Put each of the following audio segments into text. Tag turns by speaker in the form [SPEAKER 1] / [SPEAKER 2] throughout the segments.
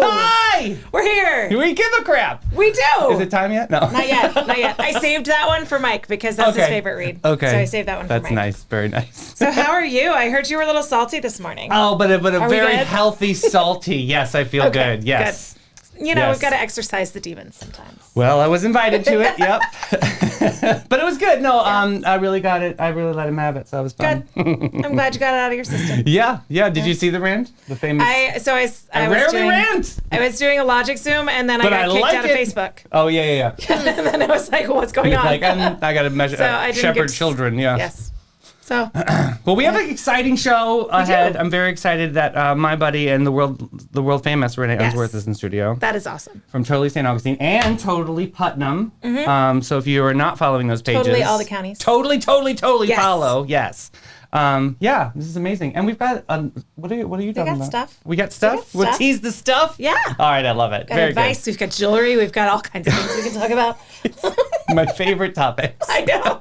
[SPEAKER 1] Hi!
[SPEAKER 2] We're here.
[SPEAKER 1] We give a crap.
[SPEAKER 2] We do.
[SPEAKER 1] Is it time yet? No.
[SPEAKER 2] Not yet. I saved that one for Mike because that's his favorite read.
[SPEAKER 1] Okay.
[SPEAKER 2] So I saved that one for Mike.
[SPEAKER 1] That's nice. Very nice.
[SPEAKER 2] So how are you? I heard you were a little salty this morning.
[SPEAKER 1] Oh, but a very
[SPEAKER 2] good?
[SPEAKER 1] healthy salty. Yes, I feel good. Yes.
[SPEAKER 2] Good. You know, we've got to exercise the demons sometimes.
[SPEAKER 1] Well, I was invited to it. Yep. But it was good. No, I really got it. I really let him have it, so it was fun.
[SPEAKER 2] Good. I'm glad you got it out of your system.
[SPEAKER 1] Yeah. Did you see the rant? The famous.
[SPEAKER 2] I
[SPEAKER 1] rarely rant.
[SPEAKER 2] I was doing a logic Zoom, and then I got kicked out of Facebook.
[SPEAKER 1] Oh yeah.
[SPEAKER 2] And then I was like, what's going on?
[SPEAKER 1] Like, I got to measure shepherd children. Yeah.
[SPEAKER 2] Yes. So,
[SPEAKER 1] well, we have an exciting show ahead. I'm very excited that my buddy and the world famous Renee Unsworth is in studio.
[SPEAKER 2] That is awesome.
[SPEAKER 1] From Totally St. Augustine and Totally Putnam. Mm-hmm. So if you are not following those pages,
[SPEAKER 2] totally all the counties.
[SPEAKER 1] Totally follow. Yes. Yeah, this is amazing. And we've got what are you talking about?
[SPEAKER 2] Stuff.
[SPEAKER 1] We got stuff. We'll tease the stuff.
[SPEAKER 2] Yeah.
[SPEAKER 1] All right, I love it.
[SPEAKER 2] Got
[SPEAKER 1] very
[SPEAKER 2] advice.
[SPEAKER 1] good.
[SPEAKER 2] We've got jewelry. We've got all kinds of things we can talk about.
[SPEAKER 1] My favorite topics.
[SPEAKER 2] I know.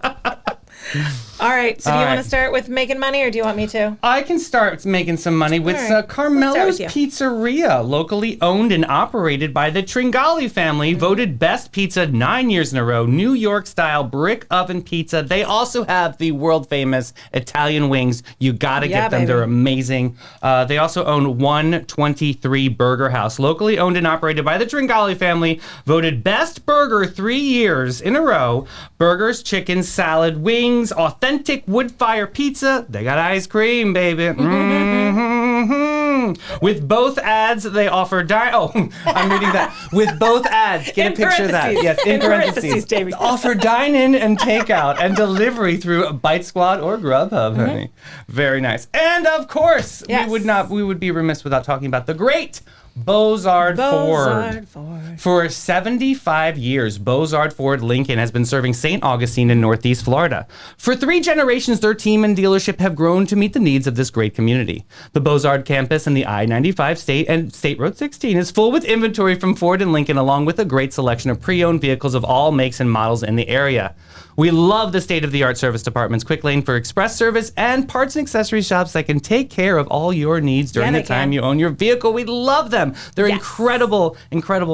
[SPEAKER 2] All right. So do you want to start with making money, or do you want me to?
[SPEAKER 1] I can start making some money with Carmelo's Pizzeria, locally owned and operated by the Tringali family, voted best pizza 9 years in a row. New York-style brick oven pizza. They also have the world-famous Italian wings. You got to get them. Baby. They're amazing. They also own 123 Burger House, locally owned and operated by the Tringali family, voted best burger 3 years in a row. Burgers, chicken, salad, wings, authentic wood fire pizza. They got ice cream, baby. Mm-hmm. With both ads, they offer I'm reading that. With both ads, get a picture of that. Yes, in parentheses. Davey. Offer dine-in and takeout and delivery through Bite Squad or Grubhub, honey. Very nice. And of course, we would be remiss without talking about the great Beaux-Art Ford. For 75 years, Beaux-Art Ford Lincoln has been serving St. Augustine in Northeast Florida. For 3 generations, their team and dealership have grown to meet the needs of this great community. The Beaux-Art campus and the I-95 State and State Road 16 is full with inventory from Ford and Lincoln, along with a great selection of pre-owned vehicles of all makes and models in the area. We love the state-of-the-art service department's quick lane for express service and parts and accessory shops that can take care of all your needs during the time you own your vehicle. We love them. They're incredible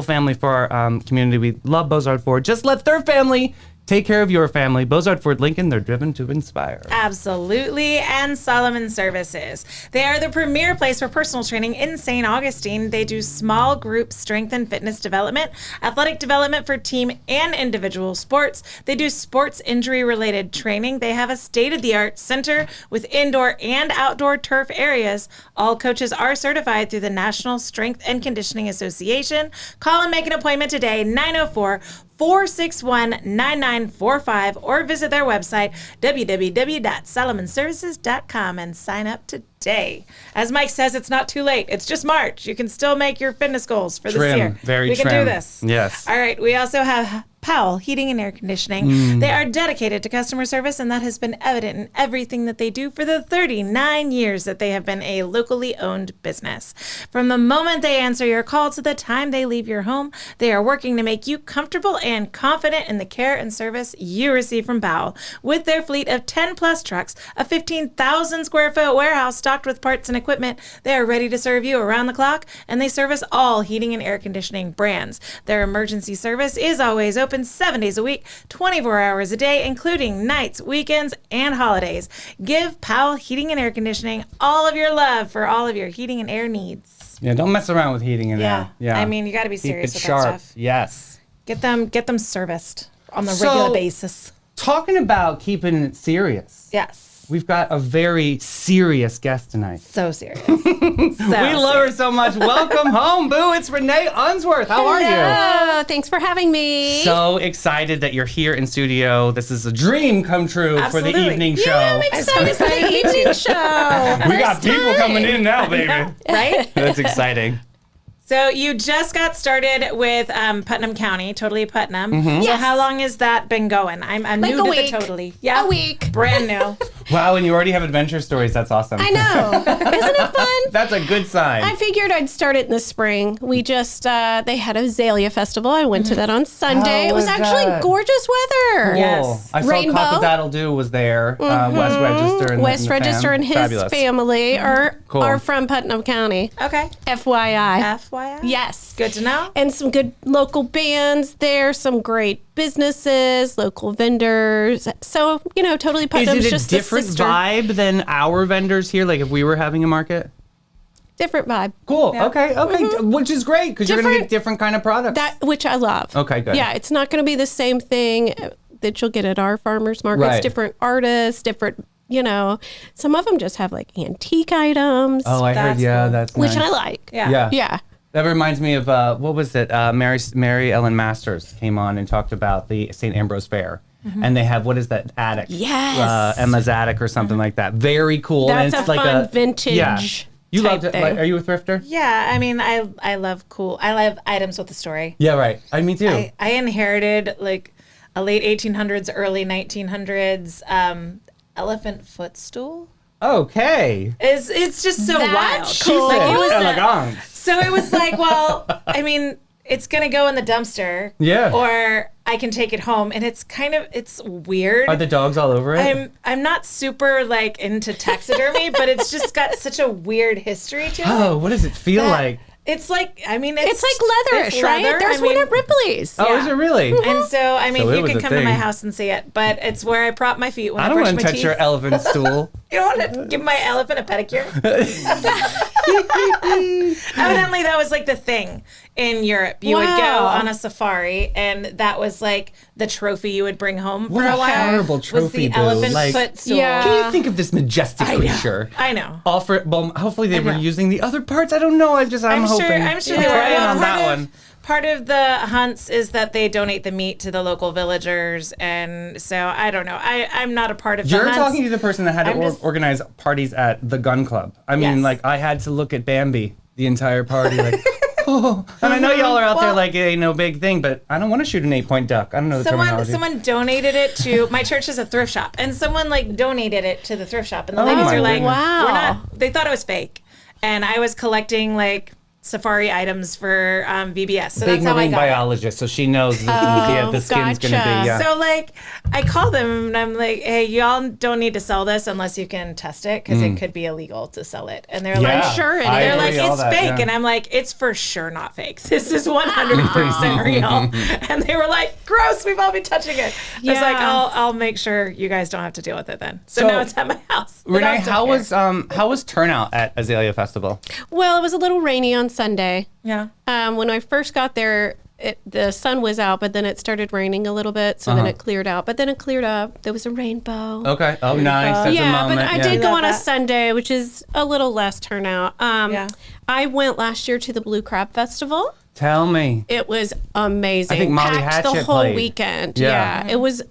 [SPEAKER 1] family for our community. We love Beaux-Art Ford. Just let their family take care of your family. Beaux-Art Ford Lincoln, they're driven to inspire.
[SPEAKER 2] Absolutely. And Solomon Services. They are the premier place for personal training in St. Augustine. They do small group strength and fitness development, athletic development for team and individual sports. They do sports injury-related training. They have a state-of-the-art center with indoor and outdoor turf areas. All coaches are certified through the National Strength and Conditioning Association. Call and make an appointment today, 904-461-9945, or visit their website, www.solomonservices.com, and sign up today. As Mike says, it's not too late. It's just March. You can still make your fitness goals for this year.
[SPEAKER 1] We
[SPEAKER 2] can do this.
[SPEAKER 1] Yes.
[SPEAKER 2] All right. We also have Powell Heating and Air Conditioning. They are dedicated to customer service, and that has been evident in everything that they do for the 39 years that they have been a locally owned business. From the moment they answer your call to the time they leave your home, they are working to make you comfortable and confident in the care and service you receive from Powell. With their fleet of 10 plus trucks, a 15,000 square foot warehouse stocked with parts and equipment, they are ready to serve you around the clock, and they service all heating and air conditioning brands. Their emergency service is always open 7 days a week, 24 hours a day, including nights, weekends, and holidays. Give Powell Heating and Air Conditioning all of your love for all of your heating and air needs.
[SPEAKER 1] Yeah, don't mess around with heating and air. Yeah.
[SPEAKER 2] I mean, you got to be serious with
[SPEAKER 1] that
[SPEAKER 2] stuff.
[SPEAKER 1] Yes.
[SPEAKER 2] Get them serviced on the regular basis.
[SPEAKER 1] Talking about keeping it serious.
[SPEAKER 2] Yes.
[SPEAKER 1] We've got a very serious guest tonight.
[SPEAKER 2] So serious.
[SPEAKER 1] We love her so much. Welcome home, Boo. It's Renee Unsworth. How are you?
[SPEAKER 3] Hello. Thanks for having me.
[SPEAKER 1] So excited that you're here in studio. This is a dream come true for the evening show.
[SPEAKER 3] Yeah, I'm excited for the evening show.
[SPEAKER 1] We got people coming in now, baby.
[SPEAKER 2] Right?
[SPEAKER 1] That's exciting.
[SPEAKER 2] So you just got started with Putnam County, Totally Putnam.
[SPEAKER 1] Mm-hmm.
[SPEAKER 2] So how long has that been going? I'm
[SPEAKER 3] like
[SPEAKER 2] new to
[SPEAKER 3] week.
[SPEAKER 2] the Totally. Yeah,
[SPEAKER 3] a week.
[SPEAKER 2] Brand new.
[SPEAKER 1] Wow, and you already have adventure stories. That's awesome.
[SPEAKER 3] I know. Isn't it fun?
[SPEAKER 1] That's a good sign.
[SPEAKER 3] I figured I'd start it in the spring. We just, they had a Azalea Festival. I went to that on Sunday. It was actually gorgeous weather.
[SPEAKER 1] Cool.
[SPEAKER 2] Yes.
[SPEAKER 1] I saw
[SPEAKER 3] Rainbow.
[SPEAKER 1] Cock That'll Do was there. West Register and
[SPEAKER 3] West Register and his family are
[SPEAKER 1] Cool.
[SPEAKER 3] are from Putnam County.
[SPEAKER 2] Okay.
[SPEAKER 3] FYI.
[SPEAKER 2] FYI?
[SPEAKER 3] Yes.
[SPEAKER 2] Good to know.
[SPEAKER 3] And some good local bands there, some great businesses, local vendors. So, totally Putnam's
[SPEAKER 1] Is it a
[SPEAKER 3] just
[SPEAKER 1] different vibe than our vendors here? Like if we were having a market?
[SPEAKER 3] Different vibe.
[SPEAKER 1] Cool. Yeah. Okay. Which is great because you're going to get different kind of products.
[SPEAKER 3] Which I love.
[SPEAKER 1] Okay, good.
[SPEAKER 3] Yeah, it's not going to be the same thing that you'll get at our farmers markets.
[SPEAKER 1] Right.
[SPEAKER 3] Different artists, different, some of them just have like antique items.
[SPEAKER 1] Oh, I heard. Yeah, cool. That's nice.
[SPEAKER 3] Which I like.
[SPEAKER 2] Yeah.
[SPEAKER 1] That reminds me of, what was it? Mary Ellen Masters came on and talked about the St. Ambrose Fair. Mm-hmm. And they have, what is that, attic?
[SPEAKER 3] Yes.
[SPEAKER 1] Emma's attic or something like that. Very cool.
[SPEAKER 3] That's
[SPEAKER 1] and it's
[SPEAKER 3] a
[SPEAKER 1] like
[SPEAKER 3] fun vintage.
[SPEAKER 1] Yeah. You loved it.
[SPEAKER 3] Thing.
[SPEAKER 1] Are you a thrifter?
[SPEAKER 2] Yeah, I mean, I love items with a story.
[SPEAKER 1] Yeah, right. Me too.
[SPEAKER 2] I inherited like a late 1800s, early 1900s elephant footstool.
[SPEAKER 1] Okay.
[SPEAKER 2] It's just so wild.
[SPEAKER 3] Cool.
[SPEAKER 2] Like, it was
[SPEAKER 1] elegant.
[SPEAKER 2] So it was like, well, I mean, it's gonna go in the dumpster.
[SPEAKER 1] Yeah.
[SPEAKER 2] Or I can take it home, and it's weird.
[SPEAKER 1] Are the dogs all over it?
[SPEAKER 2] I'm not super like into taxidermy, but it's just got such a weird history to it.
[SPEAKER 1] Oh, what does it feel like?
[SPEAKER 2] It's like, I mean,
[SPEAKER 3] it's like leatherish, right? There's one at Ripley's.
[SPEAKER 1] Oh, is it really?
[SPEAKER 2] And so, I mean, you can come to my
[SPEAKER 1] thing.
[SPEAKER 2] house and see it, but it's where I prop my feet when I
[SPEAKER 1] don't
[SPEAKER 2] brush
[SPEAKER 1] want
[SPEAKER 2] my
[SPEAKER 1] to touch
[SPEAKER 2] teeth.
[SPEAKER 1] your elephant stool.
[SPEAKER 2] You don't want to give my elephant a pedicure? Evidently, that was like the thing in Europe. You would go on a safari, and that was like the trophy you would bring home for a while.
[SPEAKER 1] What a horrible trophy,
[SPEAKER 2] was the
[SPEAKER 1] Boo.
[SPEAKER 2] elephant
[SPEAKER 1] Like,
[SPEAKER 2] footstool.
[SPEAKER 3] Yeah.
[SPEAKER 1] Can you think of this majestic creature?
[SPEAKER 2] I know.
[SPEAKER 1] Well, hopefully they were using the other parts. I don't know. I'm hoping.
[SPEAKER 2] I'm sure they were.
[SPEAKER 1] praying
[SPEAKER 2] Well,
[SPEAKER 1] on that one.
[SPEAKER 2] Part of the hunts is that they donate the meat to the local villagers, and so I don't know. I'm not a part of the
[SPEAKER 1] You're
[SPEAKER 2] hunts.
[SPEAKER 1] talking to the person that had to organize parties at the gun club. I mean, like, I had to look at Bambi the entire party, like, oh. And I know y'all are out there like, it ain't no big thing, but I don't want to shoot an 8-point duck. I don't know the terminology.
[SPEAKER 2] Someone donated it to, my church is a thrift shop, and someone like donated it to the thrift shop, and the ladies are like,
[SPEAKER 3] wow.
[SPEAKER 2] They thought it was fake, and I was collecting like safari items for VBS. So
[SPEAKER 1] Big
[SPEAKER 2] that's how I
[SPEAKER 1] marine
[SPEAKER 2] got
[SPEAKER 1] biologist, so she knows the skin's going to be. Yeah.
[SPEAKER 2] So like, I called them and I'm like, hey, y'all don't need to sell this unless you can test it because it could be illegal to sell it. And they're like,
[SPEAKER 3] sure it is.
[SPEAKER 2] They're like, it's fake. And I'm like, it's for sure not fake. This is 100% real. And they were like, gross, we've all been touching it. I was like, I'll make sure you guys don't have to deal with it then. So now it's at my house.
[SPEAKER 1] Renee, how was turnout at Azalea Festival?
[SPEAKER 3] Well, it was a little rainy on Sunday.
[SPEAKER 2] Yeah.
[SPEAKER 3] When I first got there, the sun was out, but then it started raining a little bit, so then it cleared out. But then it cleared up. There was a rainbow.
[SPEAKER 1] Okay. Oh, nice. That's a moment.
[SPEAKER 3] But I did go on a Sunday, which is a little less turnout. I went last year to the Blue Crab Festival.
[SPEAKER 1] Tell me.
[SPEAKER 3] It was amazing.
[SPEAKER 1] I think Molly
[SPEAKER 3] Packed
[SPEAKER 1] Hatchet
[SPEAKER 3] the whole
[SPEAKER 1] played.
[SPEAKER 3] weekend. Yeah. It was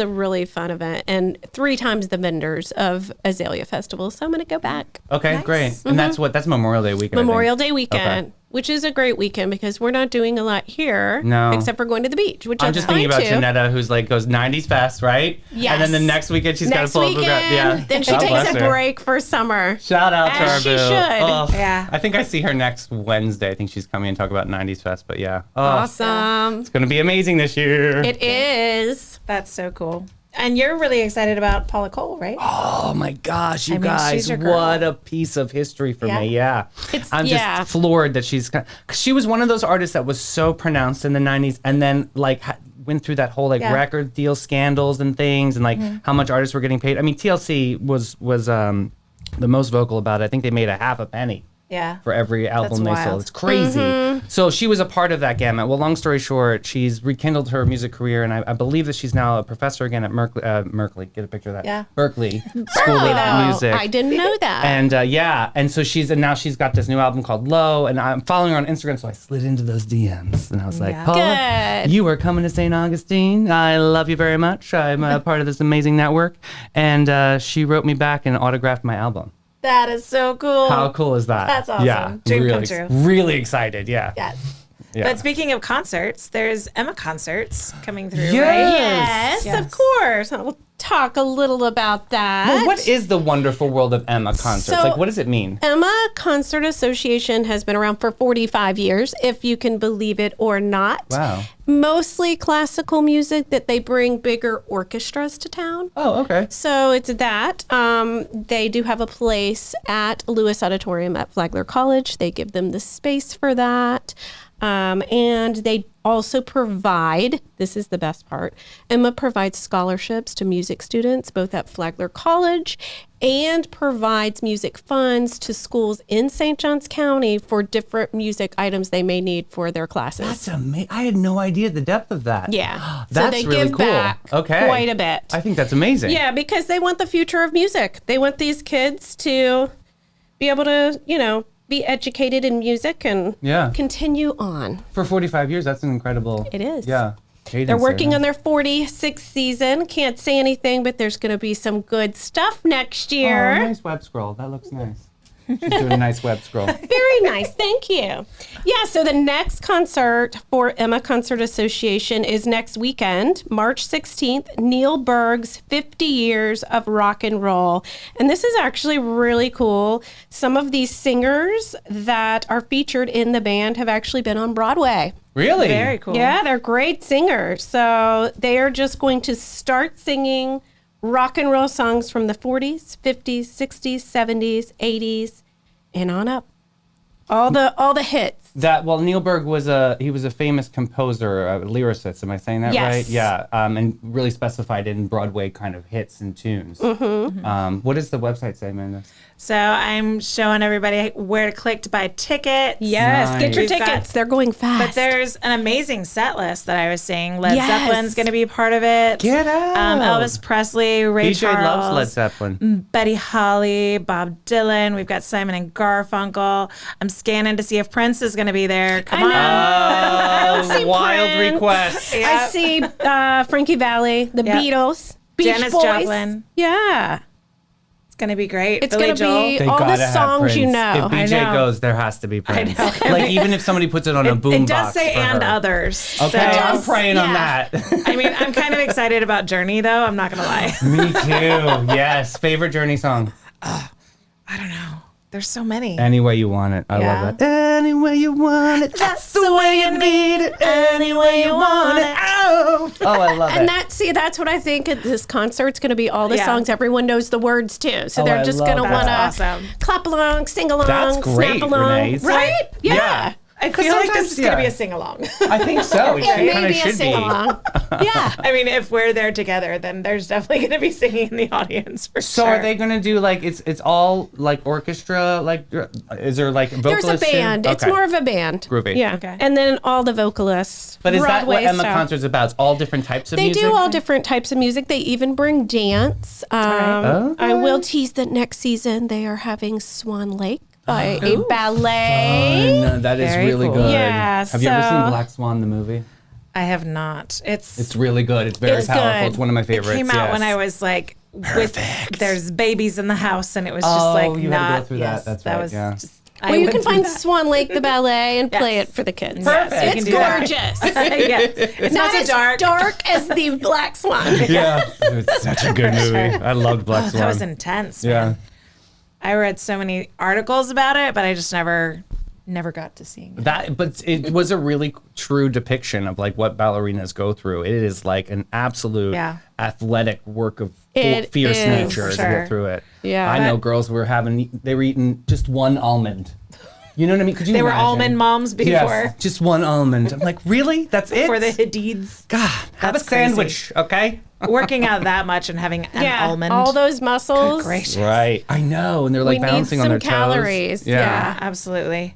[SPEAKER 3] a really fun event, and 3 times the vendors of Azalea Festival. So I'm going to go back.
[SPEAKER 1] Okay, great. And that's Memorial Day weekend.
[SPEAKER 3] Memorial Day weekend, which is a great weekend because we're not doing a lot here, except for going to the beach, which
[SPEAKER 1] I'm just thinking about Janetta, who's like goes 90s fest, right?
[SPEAKER 3] Yes.
[SPEAKER 1] And then the next weekend she's got to pull up. Yeah.
[SPEAKER 3] Then she
[SPEAKER 1] God
[SPEAKER 3] takes
[SPEAKER 1] bless
[SPEAKER 3] a
[SPEAKER 1] her.
[SPEAKER 3] break for summer.
[SPEAKER 1] Shout out to her,
[SPEAKER 3] As she
[SPEAKER 1] boo.
[SPEAKER 3] should.
[SPEAKER 1] Oh,
[SPEAKER 2] Yeah.
[SPEAKER 1] I think I see her next Wednesday. I think she's coming and talk about 90s fest. But yeah,
[SPEAKER 3] Awesome.
[SPEAKER 1] it's gonna be amazing this year.
[SPEAKER 3] It is.
[SPEAKER 2] That's so cool. And you're really excited about Paula Cole, right?
[SPEAKER 1] Oh my gosh, you guys,
[SPEAKER 2] she's your girl.
[SPEAKER 1] what a piece of history for me. Yeah. I'm just
[SPEAKER 3] yeah.
[SPEAKER 1] floored that cause she was one of those artists that was so pronounced in the 90s and then like went through that whole like record deal scandals and things and like how much artists were getting paid. I mean, TLC was the most vocal about it. I think they made a half a penny.
[SPEAKER 2] Yeah.
[SPEAKER 1] For every album
[SPEAKER 2] That's
[SPEAKER 1] they sold.
[SPEAKER 2] wild.
[SPEAKER 1] It's crazy. So she was a part of that gamut. Well, long story short, she's rekindled her music career, and I believe that she's now a professor again at Berkeley. Get a picture of that.
[SPEAKER 2] Yeah.
[SPEAKER 1] Berkeley School of Music.
[SPEAKER 3] I didn't know that.
[SPEAKER 1] And and so now she's got this new album called Low, and I'm following her on Instagram, so I slid into those DMs, and I was like, Paula,
[SPEAKER 3] Good.
[SPEAKER 1] you are coming to St. Augustine. I love you very much. I'm a part of this amazing network. And she wrote me back and autographed my album.
[SPEAKER 2] That is so cool.
[SPEAKER 1] How cool is that?
[SPEAKER 2] That's awesome.
[SPEAKER 1] Yeah,
[SPEAKER 2] Dream
[SPEAKER 1] really,
[SPEAKER 2] come true.
[SPEAKER 1] really excited. Yeah.
[SPEAKER 2] Yes.
[SPEAKER 1] Yeah.
[SPEAKER 2] But speaking of concerts, there's Emma concerts coming through,
[SPEAKER 1] Yes.
[SPEAKER 2] right?
[SPEAKER 3] Yes, of course. We'll talk a little about that.
[SPEAKER 1] Well, what is the wonderful world of Emma concerts?
[SPEAKER 3] So-
[SPEAKER 1] Like, what does it mean?
[SPEAKER 3] Emma Concert Association has been around for 45 years, if you can believe it or not.
[SPEAKER 1] Wow.
[SPEAKER 3] Mostly classical music that they bring bigger orchestras to town.
[SPEAKER 1] Oh, okay.
[SPEAKER 3] So it's that. They do have a place at Lewis Auditorium at Flagler College. They give them the space for that. And they also provide, this is the best part, Emma provides scholarships to music students both at Flagler College and provides music funds to schools in St. Johns County for different music items they may need for their classes.
[SPEAKER 1] That's amazing. I had no idea the depth of that.
[SPEAKER 3] Yeah.
[SPEAKER 1] That's
[SPEAKER 3] so they
[SPEAKER 1] really
[SPEAKER 3] give
[SPEAKER 1] cool.
[SPEAKER 3] back
[SPEAKER 1] Okay.
[SPEAKER 3] quite a bit.
[SPEAKER 1] I think that's amazing.
[SPEAKER 3] Yeah, because they want the future of music. They want these kids to be able to, be educated in music and continue on.
[SPEAKER 1] For 45 years, that's an incredible.
[SPEAKER 3] It is.
[SPEAKER 1] Yeah.
[SPEAKER 3] They're working on their 46th season. Can't say anything, but there's going to be some good stuff next year.
[SPEAKER 1] Oh, nice web scroll. That looks nice. She's doing a nice web scroll.
[SPEAKER 3] Very nice. Thank you. Yeah, so the next concert for Emma Concert Association is next weekend, March 16th, Neil Berg's 50 Years of Rock and Roll. And this is actually really cool. Some of these singers that are featured in the band have actually been on Broadway.
[SPEAKER 1] Really?
[SPEAKER 2] Very cool.
[SPEAKER 3] Yeah, they're great singers. So they are just going to start singing rock and roll songs from the 40s, 50s, 60s, 70s, 80s, and on up. All the hits.
[SPEAKER 1] Neil Berg was a famous composer, a lyricist. Am I saying that
[SPEAKER 3] Yes.
[SPEAKER 1] right? Yeah. And really specified in Broadway kind of hits and tunes. Mm-hmm. What does the website say, Amanda?
[SPEAKER 2] So I'm showing everybody where to click to buy tickets.
[SPEAKER 3] Yes,
[SPEAKER 1] Nice.
[SPEAKER 3] get your
[SPEAKER 2] We've got-
[SPEAKER 3] tickets. They're going fast.
[SPEAKER 2] But there's an amazing set list that I was seeing. Led
[SPEAKER 3] Yes.
[SPEAKER 2] Zeppelin's going to be part of it.
[SPEAKER 1] Get out.
[SPEAKER 2] Elvis Presley, Ray
[SPEAKER 1] BJ
[SPEAKER 2] Charles,
[SPEAKER 1] loves Led Zeppelin.
[SPEAKER 2] Betty Holly, Bob Dylan. We've got Simon and Garfunkel. I'm scanning to see if Prince is going to be there. Come on.
[SPEAKER 3] I see
[SPEAKER 1] Wild
[SPEAKER 3] Prince.
[SPEAKER 1] request.
[SPEAKER 3] I see Frankie Valli, the
[SPEAKER 2] Yep.
[SPEAKER 3] Beatles, Beach
[SPEAKER 2] Janis
[SPEAKER 3] Boys.
[SPEAKER 2] Joplin.
[SPEAKER 3] Yeah.
[SPEAKER 2] It's going to be great.
[SPEAKER 3] It's
[SPEAKER 2] Billy
[SPEAKER 3] going to
[SPEAKER 2] Joel.
[SPEAKER 3] be
[SPEAKER 1] They
[SPEAKER 3] all the
[SPEAKER 1] gotta have
[SPEAKER 3] songs you
[SPEAKER 1] Prince.
[SPEAKER 3] know.
[SPEAKER 1] If BJ
[SPEAKER 2] I know.
[SPEAKER 1] goes, there has to be Prince.
[SPEAKER 2] know.
[SPEAKER 1] Like even if somebody puts it on a boombox.
[SPEAKER 2] It does say
[SPEAKER 1] for
[SPEAKER 2] and
[SPEAKER 1] her.
[SPEAKER 2] others.
[SPEAKER 1] Okay,
[SPEAKER 2] So,
[SPEAKER 1] I'm praying on
[SPEAKER 3] yeah.
[SPEAKER 1] that.
[SPEAKER 2] I mean, I'm kind of excited about Journey, though. I'm not going to lie.
[SPEAKER 1] Me too. Yes. Favorite Journey song?
[SPEAKER 2] I don't know. There's so many.
[SPEAKER 1] Any Way You Want It. I
[SPEAKER 2] Yeah.
[SPEAKER 1] love that. Any way you want it. That's the way you need it. Any way you want it. Oh, I love
[SPEAKER 3] And
[SPEAKER 1] it.
[SPEAKER 3] that's what I think at this concert's going to be. All the
[SPEAKER 2] Yeah.
[SPEAKER 3] songs, everyone knows the words too. So
[SPEAKER 1] Oh,
[SPEAKER 3] they're
[SPEAKER 1] I
[SPEAKER 3] just
[SPEAKER 1] love
[SPEAKER 3] going to
[SPEAKER 1] that.
[SPEAKER 3] want to
[SPEAKER 2] That's awesome.
[SPEAKER 3] clap along, sing along,
[SPEAKER 1] That's great,
[SPEAKER 3] snap along.
[SPEAKER 1] Renee.
[SPEAKER 3] Right? Yeah.
[SPEAKER 1] Yeah.
[SPEAKER 2] I feel like
[SPEAKER 1] sometimes-
[SPEAKER 2] this is going to be
[SPEAKER 1] yeah.
[SPEAKER 2] a sing-along.
[SPEAKER 1] I think so. It kind of
[SPEAKER 3] Maybe a
[SPEAKER 1] should
[SPEAKER 3] sing
[SPEAKER 1] be.
[SPEAKER 3] along. Yeah.
[SPEAKER 2] I mean, if we're there together, then there's definitely going to be singing in the audience for
[SPEAKER 1] So
[SPEAKER 2] sure.
[SPEAKER 1] are they going to do like it's all like orchestra? Like is there like
[SPEAKER 3] There's
[SPEAKER 1] vocalists?
[SPEAKER 3] a band. It's more of a band.
[SPEAKER 1] Groovy.
[SPEAKER 3] Yeah.
[SPEAKER 2] Okay.
[SPEAKER 3] And then all the vocalists.
[SPEAKER 1] But is that what
[SPEAKER 3] Broadway
[SPEAKER 1] Emma
[SPEAKER 3] stuff.
[SPEAKER 1] Concert's about? It's all different types of
[SPEAKER 3] They
[SPEAKER 1] music?
[SPEAKER 3] do all different types of music. They even bring dance.
[SPEAKER 1] Okay.
[SPEAKER 3] I will tease that next season they are having Swan Lake by a ballet.
[SPEAKER 1] Fun. That is
[SPEAKER 2] Very
[SPEAKER 1] really
[SPEAKER 2] cool.
[SPEAKER 1] good.
[SPEAKER 3] Yeah,
[SPEAKER 1] Have you ever
[SPEAKER 3] so-
[SPEAKER 1] seen Black Swan, the movie?
[SPEAKER 2] I have not.
[SPEAKER 1] It's really good. It's very
[SPEAKER 3] It's
[SPEAKER 1] powerful.
[SPEAKER 3] good.
[SPEAKER 1] It's one of my
[SPEAKER 2] It
[SPEAKER 1] favorites.
[SPEAKER 2] came out
[SPEAKER 1] yes.
[SPEAKER 2] when I was like, there's babies in the house, and it was just
[SPEAKER 1] Oh,
[SPEAKER 2] like
[SPEAKER 1] you had to go
[SPEAKER 2] not.
[SPEAKER 1] through that.
[SPEAKER 2] yes,
[SPEAKER 1] That's
[SPEAKER 2] that
[SPEAKER 1] right,
[SPEAKER 2] was
[SPEAKER 1] yeah.
[SPEAKER 2] just.
[SPEAKER 3] Well, you can find Swan Lake the ballet and play
[SPEAKER 2] Yes.
[SPEAKER 3] it for the kids.
[SPEAKER 2] Perfect. You
[SPEAKER 3] It's
[SPEAKER 2] can do that.
[SPEAKER 3] gorgeous.
[SPEAKER 2] yeah, it's not
[SPEAKER 3] Not
[SPEAKER 2] so
[SPEAKER 3] as
[SPEAKER 2] dark.
[SPEAKER 3] as the Black Swan.
[SPEAKER 1] Yeah. It's such a good movie. I loved Black Swan.
[SPEAKER 2] That was intense.
[SPEAKER 1] Yeah.
[SPEAKER 2] Man. I read so many articles about it, but I just never got to seeing it.
[SPEAKER 1] But it was a really true depiction of like what ballerinas go through. It is like an absolute athletic work of fierce
[SPEAKER 3] is,
[SPEAKER 1] nature
[SPEAKER 2] for
[SPEAKER 1] to
[SPEAKER 2] sure.
[SPEAKER 1] get through it.
[SPEAKER 3] Yeah.
[SPEAKER 1] I know girls were eating just one almond. You know what I mean? Could you
[SPEAKER 2] They were
[SPEAKER 1] imagine?
[SPEAKER 2] almond moms before.
[SPEAKER 1] Yes, just one almond. I'm like, really? That's it?
[SPEAKER 2] For the Hadids.
[SPEAKER 1] God, have
[SPEAKER 2] That's
[SPEAKER 1] a sandwich, okay?
[SPEAKER 2] Working out that much and having an almond.
[SPEAKER 3] all those muscles.
[SPEAKER 2] Good gracious.
[SPEAKER 1] Right. I know, and they're like
[SPEAKER 3] We need
[SPEAKER 1] bouncing on
[SPEAKER 3] some
[SPEAKER 1] their toes.
[SPEAKER 3] calories.
[SPEAKER 2] Yeah, absolutely.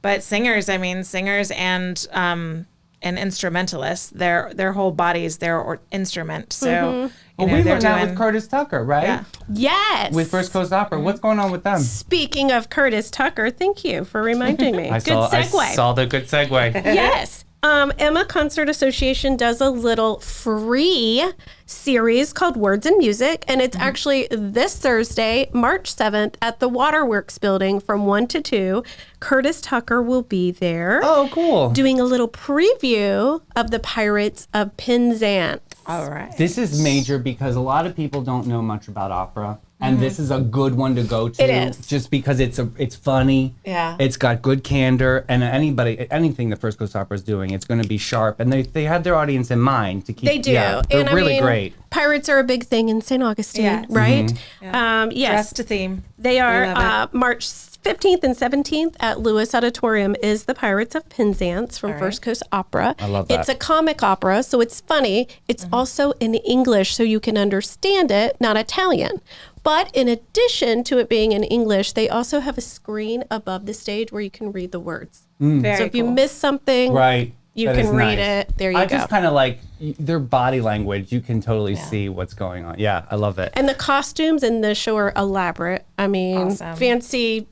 [SPEAKER 2] But singers and instrumentalists, their whole bodies, their instrument. So
[SPEAKER 1] Well, we went out with Curtis Tucker, right?
[SPEAKER 2] Yeah.
[SPEAKER 3] Yes.
[SPEAKER 1] With First Coast Opera. What's going on with them?
[SPEAKER 3] Speaking of Curtis Tucker, thank you for reminding me. Good segue.
[SPEAKER 1] I saw the good segue.
[SPEAKER 3] Yes. Emma Concert Association does a little free series called Words and Music, and it's actually this Thursday, March 7th, at the Waterworks building from 1 to 2. Curtis Tucker will be there.
[SPEAKER 1] Oh, cool.
[SPEAKER 3] Doing a little preview of the Pirates of Penzance.
[SPEAKER 2] All right.
[SPEAKER 1] This is major because a lot of people don't know much about opera. And this is a good one to go to.
[SPEAKER 3] It is.
[SPEAKER 1] Just because it's funny.
[SPEAKER 2] Yeah.
[SPEAKER 1] It's got good candor. And anything the First Coast Opera is doing, it's going to be sharp. And they had their audience in mind to keep.
[SPEAKER 3] They do.
[SPEAKER 1] Yeah, they're
[SPEAKER 3] and
[SPEAKER 1] really great.
[SPEAKER 3] Pirates are a big thing in St. Augustine,
[SPEAKER 2] Yes.
[SPEAKER 3] right?
[SPEAKER 2] Yes. Dress to theme.
[SPEAKER 3] They are
[SPEAKER 2] love
[SPEAKER 3] March 15th and 17th at Lewis Auditorium is the Pirates of Penzance from First Coast Opera.
[SPEAKER 1] I love that.
[SPEAKER 3] It's a comic opera, so it's funny. It's also in English, so you can understand it, not Italian. But in addition to it being in English, they also have a screen above the stage where you can read the words.
[SPEAKER 2] Very
[SPEAKER 3] So if you
[SPEAKER 2] cool.
[SPEAKER 3] miss something,
[SPEAKER 1] Right.
[SPEAKER 3] you
[SPEAKER 1] That
[SPEAKER 3] can
[SPEAKER 1] is
[SPEAKER 3] read
[SPEAKER 1] nice.
[SPEAKER 3] it. There you
[SPEAKER 1] I
[SPEAKER 3] go.
[SPEAKER 1] just kind of like their body language. You can totally see what's going on. Yeah, I love it.
[SPEAKER 3] And the costumes in the show are elaborate. I mean,
[SPEAKER 2] Awesome.
[SPEAKER 3] fancy,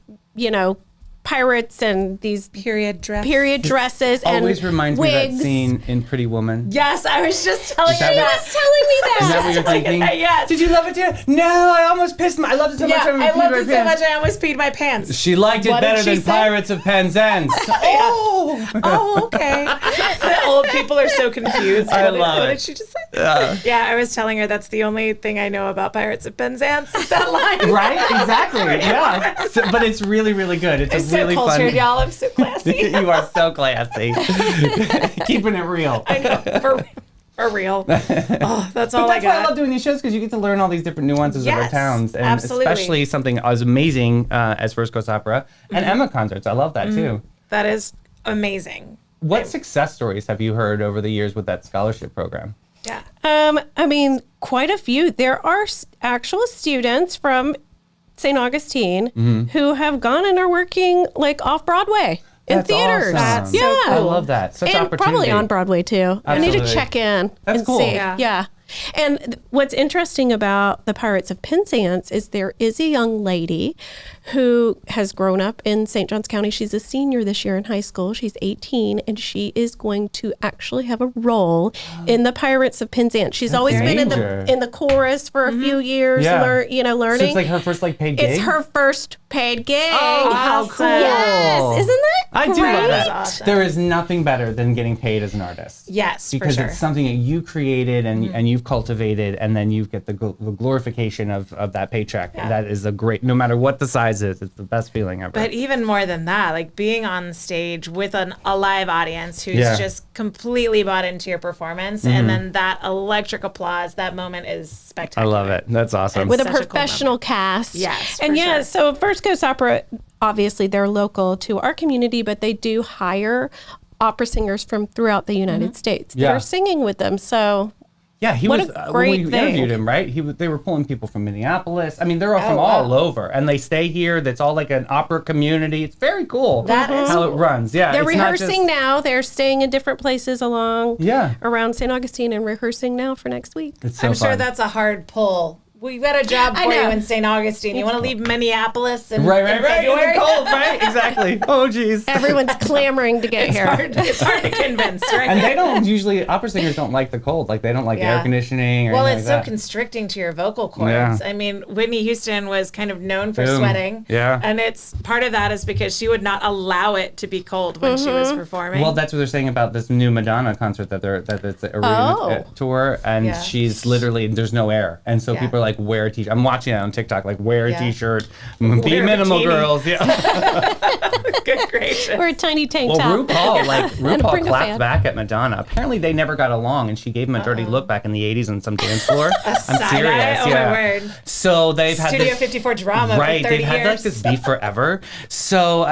[SPEAKER 3] pirates and these
[SPEAKER 2] period dresses
[SPEAKER 3] and
[SPEAKER 1] Always reminds me
[SPEAKER 3] wigs.
[SPEAKER 1] of that scene in Pretty Woman.
[SPEAKER 2] Yes, I was just telling you
[SPEAKER 1] that
[SPEAKER 2] that.
[SPEAKER 1] what-
[SPEAKER 3] telling me that.
[SPEAKER 1] Is that what you're thinking?
[SPEAKER 2] Yes.
[SPEAKER 1] Did you love it too? No, I almost pissed I loved it so much.
[SPEAKER 2] Yeah, I
[SPEAKER 1] almost
[SPEAKER 2] loved
[SPEAKER 1] peed
[SPEAKER 2] it
[SPEAKER 1] my
[SPEAKER 2] so much
[SPEAKER 1] pants.
[SPEAKER 2] I almost peed my pants.
[SPEAKER 1] She liked it
[SPEAKER 2] What did
[SPEAKER 1] better
[SPEAKER 2] she
[SPEAKER 1] than
[SPEAKER 2] say?
[SPEAKER 1] Pirates of Penzance.
[SPEAKER 2] Oh, okay. The old people are so confused.
[SPEAKER 1] I
[SPEAKER 2] What
[SPEAKER 1] love it.
[SPEAKER 2] did she just say? Yeah, I was telling her that's the only thing I know about Pirates of Penzance is that line.
[SPEAKER 1] Right? Exactly. Yeah. So, but it's really, really good. It's
[SPEAKER 2] I'm
[SPEAKER 1] a
[SPEAKER 2] so
[SPEAKER 1] really
[SPEAKER 2] cultured,
[SPEAKER 1] fun.
[SPEAKER 2] y'all. I'm so classy.
[SPEAKER 1] You are so classy. Keeping it real.
[SPEAKER 2] I know, for real. Oh, that's all
[SPEAKER 1] But
[SPEAKER 2] I
[SPEAKER 1] that's why I
[SPEAKER 2] got.
[SPEAKER 1] love doing these shows because you get to learn all these different nuances of our
[SPEAKER 2] Yes,
[SPEAKER 1] towns, and
[SPEAKER 2] absolutely.
[SPEAKER 1] especially something as amazing as First Coast Opera and Emma concerts. I love that too.
[SPEAKER 2] That is amazing.
[SPEAKER 1] What success stories have you heard over the years with that scholarship program?
[SPEAKER 2] Yeah.
[SPEAKER 3] I mean, quite a few. There are actual students from St. Augustine who have gone and are working like off Broadway in
[SPEAKER 1] That's
[SPEAKER 3] theaters.
[SPEAKER 1] awesome.
[SPEAKER 2] That's so
[SPEAKER 3] yeah.
[SPEAKER 1] I
[SPEAKER 2] cool.
[SPEAKER 1] love that. Such
[SPEAKER 3] And
[SPEAKER 1] opportunity.
[SPEAKER 3] probably on Broadway too. I need to
[SPEAKER 1] Absolutely.
[SPEAKER 3] check in
[SPEAKER 1] That's
[SPEAKER 3] and
[SPEAKER 1] cool.
[SPEAKER 3] see.
[SPEAKER 2] Yeah.
[SPEAKER 3] Yeah. And what's interesting about the Pirates of Penzance is there is a young lady who has grown up in St. Johns County. She's a senior this year in high school. She's 18, and she is going to actually have a role in the Pirates of Penzance. She's always been
[SPEAKER 1] major.
[SPEAKER 3] in the chorus for a few years,
[SPEAKER 1] Yeah.
[SPEAKER 3] learning.
[SPEAKER 1] So it's like her first paid gig?
[SPEAKER 3] It's her first paid gig.
[SPEAKER 1] Oh, how cool.
[SPEAKER 3] Yes, isn't that
[SPEAKER 1] I do
[SPEAKER 3] great?
[SPEAKER 1] love that.
[SPEAKER 2] Awesome.
[SPEAKER 1] There is nothing better than getting paid as an artist.
[SPEAKER 2] Yes,
[SPEAKER 1] Because
[SPEAKER 2] for sure.
[SPEAKER 1] it's something that you created and you've cultivated, and then you get the glorification of that paycheck.
[SPEAKER 2] Yeah.
[SPEAKER 1] That is a great, no matter what the size is, it's the best feeling ever.
[SPEAKER 2] But even more than that, like being on stage with a live audience who's
[SPEAKER 1] Yeah.
[SPEAKER 2] just completely bought into your performance, and then that electric applause, that moment is
[SPEAKER 1] I
[SPEAKER 2] spectacular.
[SPEAKER 1] love it. That's awesome.
[SPEAKER 3] With a
[SPEAKER 2] Such a cool
[SPEAKER 3] professional cast.
[SPEAKER 2] Yes,
[SPEAKER 3] And
[SPEAKER 2] for
[SPEAKER 3] yeah,
[SPEAKER 2] sure.
[SPEAKER 3] so First Coast Opera, obviously they're local to our community, but they do hire opera singers from throughout the United States.
[SPEAKER 1] Yeah.
[SPEAKER 3] They're singing with them. So
[SPEAKER 1] Yeah, he
[SPEAKER 3] What
[SPEAKER 1] was
[SPEAKER 3] a
[SPEAKER 1] when
[SPEAKER 3] great
[SPEAKER 1] we
[SPEAKER 3] thing.
[SPEAKER 1] interviewed him, right? They were pulling people from Minneapolis. I mean, they're all from
[SPEAKER 2] wow.
[SPEAKER 1] all over, and they stay here. That's all like an opera community. It's very cool
[SPEAKER 2] That is
[SPEAKER 1] how it
[SPEAKER 2] cool.
[SPEAKER 1] runs. Yeah,
[SPEAKER 3] they're
[SPEAKER 1] it's not
[SPEAKER 3] rehearsing
[SPEAKER 1] just-
[SPEAKER 3] now. They're staying in different places
[SPEAKER 1] Yeah,
[SPEAKER 3] around St. Augustine and rehearsing now for next week.
[SPEAKER 1] it's so
[SPEAKER 2] I'm sure
[SPEAKER 1] fun.
[SPEAKER 2] that's a hard pull. We've got a job
[SPEAKER 3] I
[SPEAKER 2] for you
[SPEAKER 3] know.
[SPEAKER 2] in St. Augustine. You want to leave Minneapolis in,
[SPEAKER 1] right,
[SPEAKER 2] in
[SPEAKER 1] right, in
[SPEAKER 2] February?
[SPEAKER 1] the cold, right? Exactly. Oh, geez.
[SPEAKER 3] Everyone's clamoring to get here.
[SPEAKER 2] It's hard to convince, right?
[SPEAKER 1] And they don't usually, opera singers don't like the cold. Like they don't like
[SPEAKER 2] Yeah.
[SPEAKER 1] air conditioning or
[SPEAKER 2] Well,
[SPEAKER 1] anything
[SPEAKER 2] it's
[SPEAKER 1] like
[SPEAKER 2] so
[SPEAKER 1] that.
[SPEAKER 2] constricting to your vocal cords.
[SPEAKER 1] Yeah.
[SPEAKER 2] I mean, Whitney Houston was kind of known for
[SPEAKER 1] Boom.
[SPEAKER 2] sweating.
[SPEAKER 1] Yeah.
[SPEAKER 2] And it's part of that is because she would not allow it to be cold when she was performing.
[SPEAKER 1] Well, that's what they're saying about this new Madonna concert that it's a arena
[SPEAKER 3] Oh.
[SPEAKER 1] tour, and
[SPEAKER 2] Yeah.
[SPEAKER 1] she's literally there's no air, and so
[SPEAKER 2] Yeah.
[SPEAKER 1] people are like, wear a t-shirt. I'm watching it on TikTok, like wear a
[SPEAKER 2] Yeah.
[SPEAKER 1] t-shirt, be
[SPEAKER 2] Wear a
[SPEAKER 1] minimal,
[SPEAKER 2] bikini.
[SPEAKER 1] girls. Yeah.
[SPEAKER 2] Good gracious.
[SPEAKER 3] Or a tiny tank
[SPEAKER 1] Well,
[SPEAKER 3] top.
[SPEAKER 1] RuPaul
[SPEAKER 3] bring a
[SPEAKER 1] clapped
[SPEAKER 3] fan.
[SPEAKER 1] back at Madonna. Apparently, they never got along, and she gave him a dirty look back in the '80s on some dance floor. I'm
[SPEAKER 2] side-eye?
[SPEAKER 1] serious.
[SPEAKER 2] Oh, my
[SPEAKER 1] yeah.
[SPEAKER 2] word.
[SPEAKER 1] So they've had
[SPEAKER 2] Studio
[SPEAKER 1] this
[SPEAKER 2] 54 drama
[SPEAKER 1] right.
[SPEAKER 2] for 30
[SPEAKER 1] They've had like
[SPEAKER 2] years.
[SPEAKER 1] this beef forever. So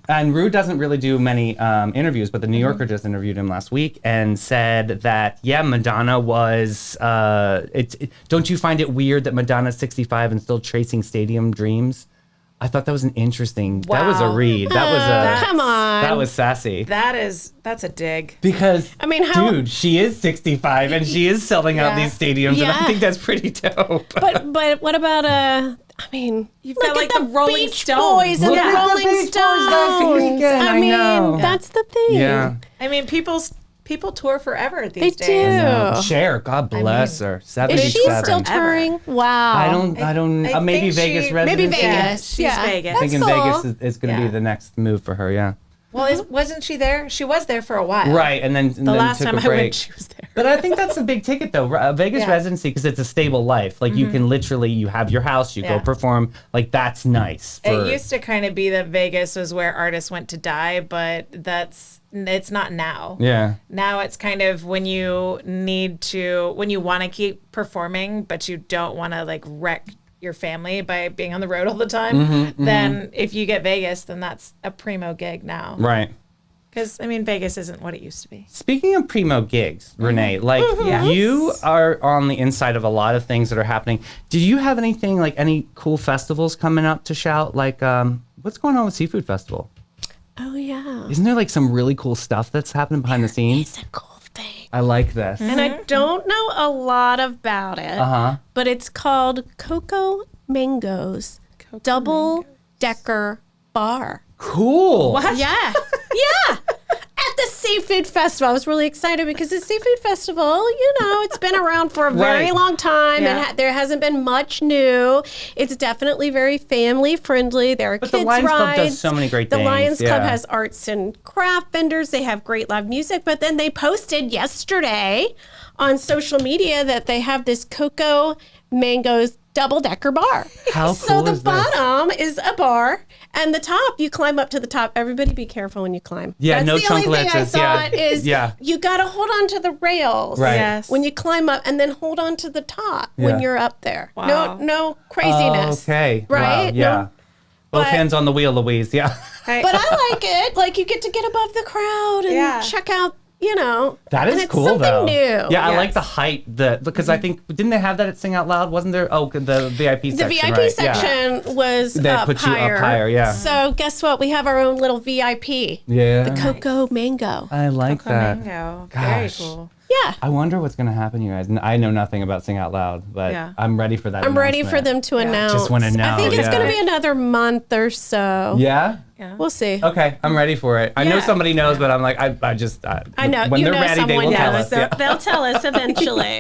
[SPEAKER 1] and Ru doesn't really do many interviews, but the New Yorker just interviewed him last week and said that Madonna was. Don't you find it weird that Madonna's 65 and still chasing stadium dreams? I thought that was an interesting. That was a
[SPEAKER 2] Wow.
[SPEAKER 1] read. That was a.
[SPEAKER 3] Come on.
[SPEAKER 1] That was sassy.
[SPEAKER 2] That's a dig.
[SPEAKER 1] Because
[SPEAKER 3] I mean, how-
[SPEAKER 1] dude, she is 65 and she is selling out
[SPEAKER 2] Yeah.
[SPEAKER 1] these stadiums, and I
[SPEAKER 3] Yeah.
[SPEAKER 1] think that's pretty dope.
[SPEAKER 3] But what about
[SPEAKER 2] You've
[SPEAKER 3] look
[SPEAKER 2] got, like,
[SPEAKER 3] at
[SPEAKER 2] the Rolling
[SPEAKER 3] Beach
[SPEAKER 2] Stones.
[SPEAKER 3] Boys and
[SPEAKER 1] Look
[SPEAKER 3] the
[SPEAKER 1] at the
[SPEAKER 3] Rolling
[SPEAKER 1] Beach Boys
[SPEAKER 3] Stones.
[SPEAKER 1] last weekend, I
[SPEAKER 3] mean,
[SPEAKER 1] know.
[SPEAKER 3] that's the thing.
[SPEAKER 1] Yeah.
[SPEAKER 2] I mean, people People tour forever
[SPEAKER 3] They
[SPEAKER 2] these
[SPEAKER 3] do.
[SPEAKER 2] days.
[SPEAKER 1] Cher, God bless her. 77.
[SPEAKER 3] Is she still touring? Wow.
[SPEAKER 1] I don't.
[SPEAKER 2] I
[SPEAKER 1] maybe
[SPEAKER 2] think
[SPEAKER 1] Vegas
[SPEAKER 2] she-
[SPEAKER 1] residency.
[SPEAKER 3] Maybe Vegas.
[SPEAKER 2] She's
[SPEAKER 3] Yeah.
[SPEAKER 2] Vegas.
[SPEAKER 1] I think in
[SPEAKER 3] That's cool.
[SPEAKER 1] Vegas is going to be
[SPEAKER 2] Yeah.
[SPEAKER 1] the next move for her. Yeah.
[SPEAKER 2] Well, wasn't she there? She was there for a while.
[SPEAKER 1] Right, and then
[SPEAKER 2] The last
[SPEAKER 1] took
[SPEAKER 2] time
[SPEAKER 1] a
[SPEAKER 2] I
[SPEAKER 1] break.
[SPEAKER 2] went, she was there.
[SPEAKER 1] But I think that's a big ticket though. Vegas
[SPEAKER 2] Yeah.
[SPEAKER 1] residency, because it's a stable life. Like you can literally, you have your house, you go
[SPEAKER 2] Yeah.
[SPEAKER 1] perform. Like that's nice.
[SPEAKER 2] It used to kind of be that Vegas was where artists went to die, but it's not now.
[SPEAKER 1] Yeah.
[SPEAKER 2] Now it's kind of when you want to keep performing, but you don't want to like wreck your family by being on the road all the time. Then if you get Vegas, then that's a primo gig now.
[SPEAKER 1] Right.
[SPEAKER 2] Because I mean, Vegas isn't what it used to be.
[SPEAKER 1] Speaking of primo gigs, Renee, like
[SPEAKER 2] Yes.
[SPEAKER 1] you are on the inside of a lot of things that are happening. Do you have anything like any cool festivals coming up to shout? Like, what's going on with Seafood Festival?
[SPEAKER 3] Oh, yeah.
[SPEAKER 1] Isn't there like some really cool stuff that's happening behind the scenes?
[SPEAKER 3] It's a cool thing.
[SPEAKER 1] I like this.
[SPEAKER 3] And I don't know a lot about it, but it's called Cocoa Mangoes Double Decker Bar.
[SPEAKER 1] Cool.
[SPEAKER 2] What?
[SPEAKER 3] Yeah. Yeah. At the Seafood Festival. I was really excited because the Seafood Festival, it's been around for a very
[SPEAKER 1] Right.
[SPEAKER 3] long time.
[SPEAKER 2] Yeah.
[SPEAKER 3] And there hasn't been much new. It's definitely very family friendly. There are
[SPEAKER 1] But
[SPEAKER 3] kids
[SPEAKER 1] the Lions
[SPEAKER 3] rides.
[SPEAKER 1] Club does so many great
[SPEAKER 3] The
[SPEAKER 1] things.
[SPEAKER 3] Lions Club
[SPEAKER 1] Yeah.
[SPEAKER 3] has arts and craft vendors. They have great live music. But then they posted yesterday on social media that they have this Cocoa Mangoes double-decker bar.
[SPEAKER 1] How
[SPEAKER 3] So
[SPEAKER 1] cool
[SPEAKER 3] the
[SPEAKER 1] is this?
[SPEAKER 3] bottom is a bar, and the top, you climb up to the top. Everybody be careful when you climb.
[SPEAKER 1] Yeah,
[SPEAKER 3] That's
[SPEAKER 1] no
[SPEAKER 3] the only thing I
[SPEAKER 1] chunklets, yeah.
[SPEAKER 3] thought is
[SPEAKER 1] Yeah.
[SPEAKER 3] you got to hold on to the rails
[SPEAKER 1] Right.
[SPEAKER 2] Yes.
[SPEAKER 3] when you climb up, and then hold on to the top
[SPEAKER 1] Yeah.
[SPEAKER 3] when you're up there.
[SPEAKER 2] Wow.
[SPEAKER 3] No craziness.
[SPEAKER 1] Okay.
[SPEAKER 3] Right?
[SPEAKER 1] Wow. Yeah.
[SPEAKER 3] No-
[SPEAKER 1] Both
[SPEAKER 3] but-
[SPEAKER 1] hands on the wheel, Louise. Yeah.
[SPEAKER 3] But I like it. Like, you get to get above the crowd and
[SPEAKER 2] Yeah.
[SPEAKER 3] check out,
[SPEAKER 1] That
[SPEAKER 3] and
[SPEAKER 1] is
[SPEAKER 3] it's
[SPEAKER 1] cool
[SPEAKER 3] something
[SPEAKER 1] though.
[SPEAKER 3] new.
[SPEAKER 1] Yeah, I like
[SPEAKER 2] Yes.
[SPEAKER 1] the height. Because I think didn't they have that at Sing Out Loud? Wasn't there? Oh, the VIP
[SPEAKER 3] The
[SPEAKER 1] section.
[SPEAKER 3] VIP
[SPEAKER 1] right?
[SPEAKER 3] section was
[SPEAKER 1] They
[SPEAKER 3] up
[SPEAKER 1] put you up
[SPEAKER 3] higher.
[SPEAKER 1] higher, yeah.
[SPEAKER 3] So guess what? We have our own little VIP.
[SPEAKER 1] Yeah.
[SPEAKER 3] The Cocoa Mango.
[SPEAKER 1] I like that.
[SPEAKER 2] Flamingo. Very
[SPEAKER 1] Gosh.
[SPEAKER 2] cool.
[SPEAKER 3] Yeah.
[SPEAKER 1] I wonder what's gonna happen, you guys. And I know nothing about Sing Out Loud, but
[SPEAKER 2] Yeah.
[SPEAKER 1] I'm ready for that.
[SPEAKER 3] I'm ready for
[SPEAKER 1] announcement.
[SPEAKER 3] them to announce.
[SPEAKER 1] Just wanna know,
[SPEAKER 3] I think it's
[SPEAKER 1] yeah.
[SPEAKER 3] going to be another month or so.
[SPEAKER 1] Yeah.
[SPEAKER 3] We'll see.
[SPEAKER 1] Okay, I'm ready for it. I know
[SPEAKER 3] Yeah.
[SPEAKER 1] somebody knows, but I'm like, I just.
[SPEAKER 3] I know.
[SPEAKER 1] When
[SPEAKER 3] you
[SPEAKER 1] they're
[SPEAKER 3] know
[SPEAKER 1] ready, they
[SPEAKER 3] someone
[SPEAKER 1] will tell
[SPEAKER 3] knows.
[SPEAKER 1] us. Yeah.
[SPEAKER 3] They'll tell us eventually.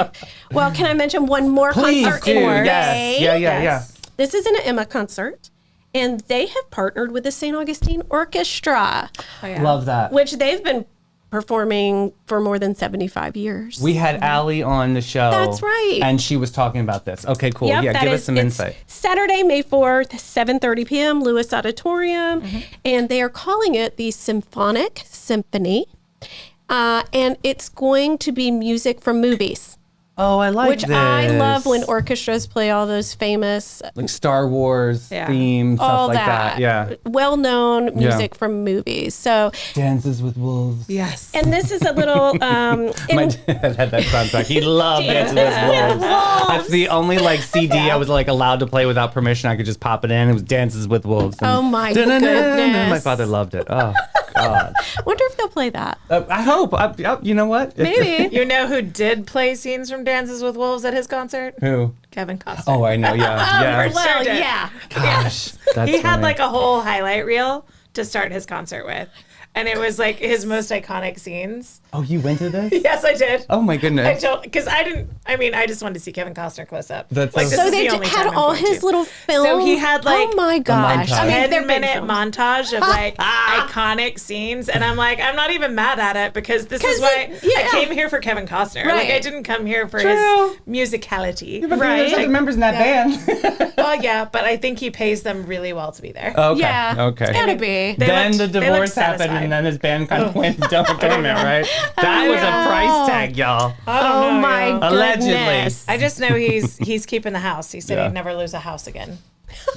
[SPEAKER 3] Well, can I mention one more
[SPEAKER 1] Please
[SPEAKER 3] concert
[SPEAKER 1] do.
[SPEAKER 3] in May?
[SPEAKER 1] Yes. Yeah.
[SPEAKER 2] Yes.
[SPEAKER 3] This is an Emma concert, and they have partnered with the St. Augustine Orchestra,
[SPEAKER 2] Oh, yeah.
[SPEAKER 1] Love that.
[SPEAKER 3] which they've been performing for more than 75 years.
[SPEAKER 1] We had Allie on the show.
[SPEAKER 3] That's right.
[SPEAKER 1] And she was talking about this. Okay, cool.
[SPEAKER 3] Yep,
[SPEAKER 1] yeah,
[SPEAKER 3] that
[SPEAKER 1] give us
[SPEAKER 3] is-
[SPEAKER 1] some
[SPEAKER 3] it's
[SPEAKER 1] insight.
[SPEAKER 3] Saturday, May 4th, 7:30 p.m., Lewis Auditorium, and they are calling it the Symphonic Symphony, and it's going to be music from movies,
[SPEAKER 1] Oh, I like
[SPEAKER 3] which
[SPEAKER 1] this.
[SPEAKER 3] I love when orchestras play all those famous,
[SPEAKER 1] like Star Wars
[SPEAKER 2] Yeah.
[SPEAKER 1] theme, stuff
[SPEAKER 3] all
[SPEAKER 1] like
[SPEAKER 3] that,
[SPEAKER 1] that. Yeah.
[SPEAKER 3] well-known music from movies. So,
[SPEAKER 1] Dances with Wolves.
[SPEAKER 2] Yes.
[SPEAKER 3] and this is a little,
[SPEAKER 1] My dad had that soundtrack. He loved Dances with Wolves. That's the only CD I was allowed to play without permission. I could just pop it in. It was Dances with Wolves. And
[SPEAKER 3] Oh, my
[SPEAKER 1] dun-dun-dun.
[SPEAKER 3] goodness.
[SPEAKER 1] My father loved it. Oh God.
[SPEAKER 3] wonder if they'll play that.
[SPEAKER 1] I hope. You know what?
[SPEAKER 3] Maybe.
[SPEAKER 2] You know who did play scenes from Dances with Wolves at his concert?
[SPEAKER 1] Who?
[SPEAKER 2] Kevin Costner.
[SPEAKER 1] Oh, I know. Yeah. Yeah.
[SPEAKER 2] Well,
[SPEAKER 3] Well,
[SPEAKER 2] did.
[SPEAKER 3] yeah.
[SPEAKER 1] Gosh. That's
[SPEAKER 2] He had
[SPEAKER 1] funny.
[SPEAKER 2] a whole highlight reel to start his concert with. And it was his most iconic scenes.
[SPEAKER 1] Oh, you went to this?
[SPEAKER 2] Yes, I did.
[SPEAKER 1] Oh my goodness.
[SPEAKER 2] Because I just wanted to see Kevin Costner close up.
[SPEAKER 1] That's
[SPEAKER 2] this
[SPEAKER 3] So
[SPEAKER 2] is
[SPEAKER 3] they
[SPEAKER 2] the only
[SPEAKER 3] had
[SPEAKER 2] time I'm
[SPEAKER 3] all
[SPEAKER 2] going
[SPEAKER 3] his
[SPEAKER 2] to.
[SPEAKER 3] little films.
[SPEAKER 2] So he had
[SPEAKER 3] oh my gosh.
[SPEAKER 1] montage.
[SPEAKER 3] I mean, they're
[SPEAKER 2] 10-minute
[SPEAKER 3] big films.
[SPEAKER 2] montage of iconic scenes, and I'm I'm not even mad at it because this is why I came here for Kevin Costner.
[SPEAKER 3] Right.
[SPEAKER 2] I didn't come here for
[SPEAKER 1] True.
[SPEAKER 2] his musicality.
[SPEAKER 1] But there's other members in that band.
[SPEAKER 2] Well, yeah, but I think he pays them really well to be there.
[SPEAKER 1] Okay.
[SPEAKER 3] Yeah.
[SPEAKER 1] Okay.
[SPEAKER 3] It's gotta be.
[SPEAKER 1] Then
[SPEAKER 2] looked-
[SPEAKER 1] the
[SPEAKER 2] they
[SPEAKER 1] divorce
[SPEAKER 2] looked
[SPEAKER 1] happened,
[SPEAKER 2] satisfied.
[SPEAKER 1] and then his band kind of went down payment, right? That was a price tag, y'all.
[SPEAKER 3] Oh my goodness.
[SPEAKER 1] Allegedly.
[SPEAKER 2] I just know he's keeping the house. He said
[SPEAKER 1] Yeah.
[SPEAKER 2] he'd never lose a house again.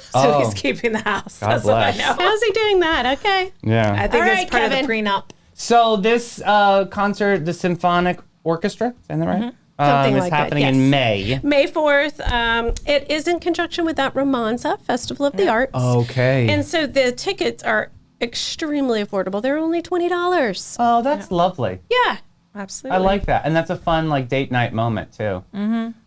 [SPEAKER 2] So
[SPEAKER 1] Oh.
[SPEAKER 2] he's keeping the house.
[SPEAKER 1] God
[SPEAKER 2] That's what I
[SPEAKER 1] bless.
[SPEAKER 2] know.
[SPEAKER 3] How's he doing that? Okay.
[SPEAKER 1] Yeah.
[SPEAKER 2] I think
[SPEAKER 3] All
[SPEAKER 2] it's
[SPEAKER 3] right,
[SPEAKER 2] part of
[SPEAKER 3] Kevin.
[SPEAKER 2] the prenup.
[SPEAKER 1] So this concert, the Symphonic Orchestra, is that right?
[SPEAKER 3] Something
[SPEAKER 1] is
[SPEAKER 3] like that,
[SPEAKER 1] happening
[SPEAKER 3] yes.
[SPEAKER 1] in May.
[SPEAKER 3] May 4th. It is in conjunction with that Romanza Festival of the Arts.
[SPEAKER 1] Okay.
[SPEAKER 3] And so the tickets are extremely affordable. They're only $20.
[SPEAKER 1] oh, that's lovely.
[SPEAKER 3] Yeah.
[SPEAKER 2] Absolutely.
[SPEAKER 1] I like that. And that's a fun like date night moment too.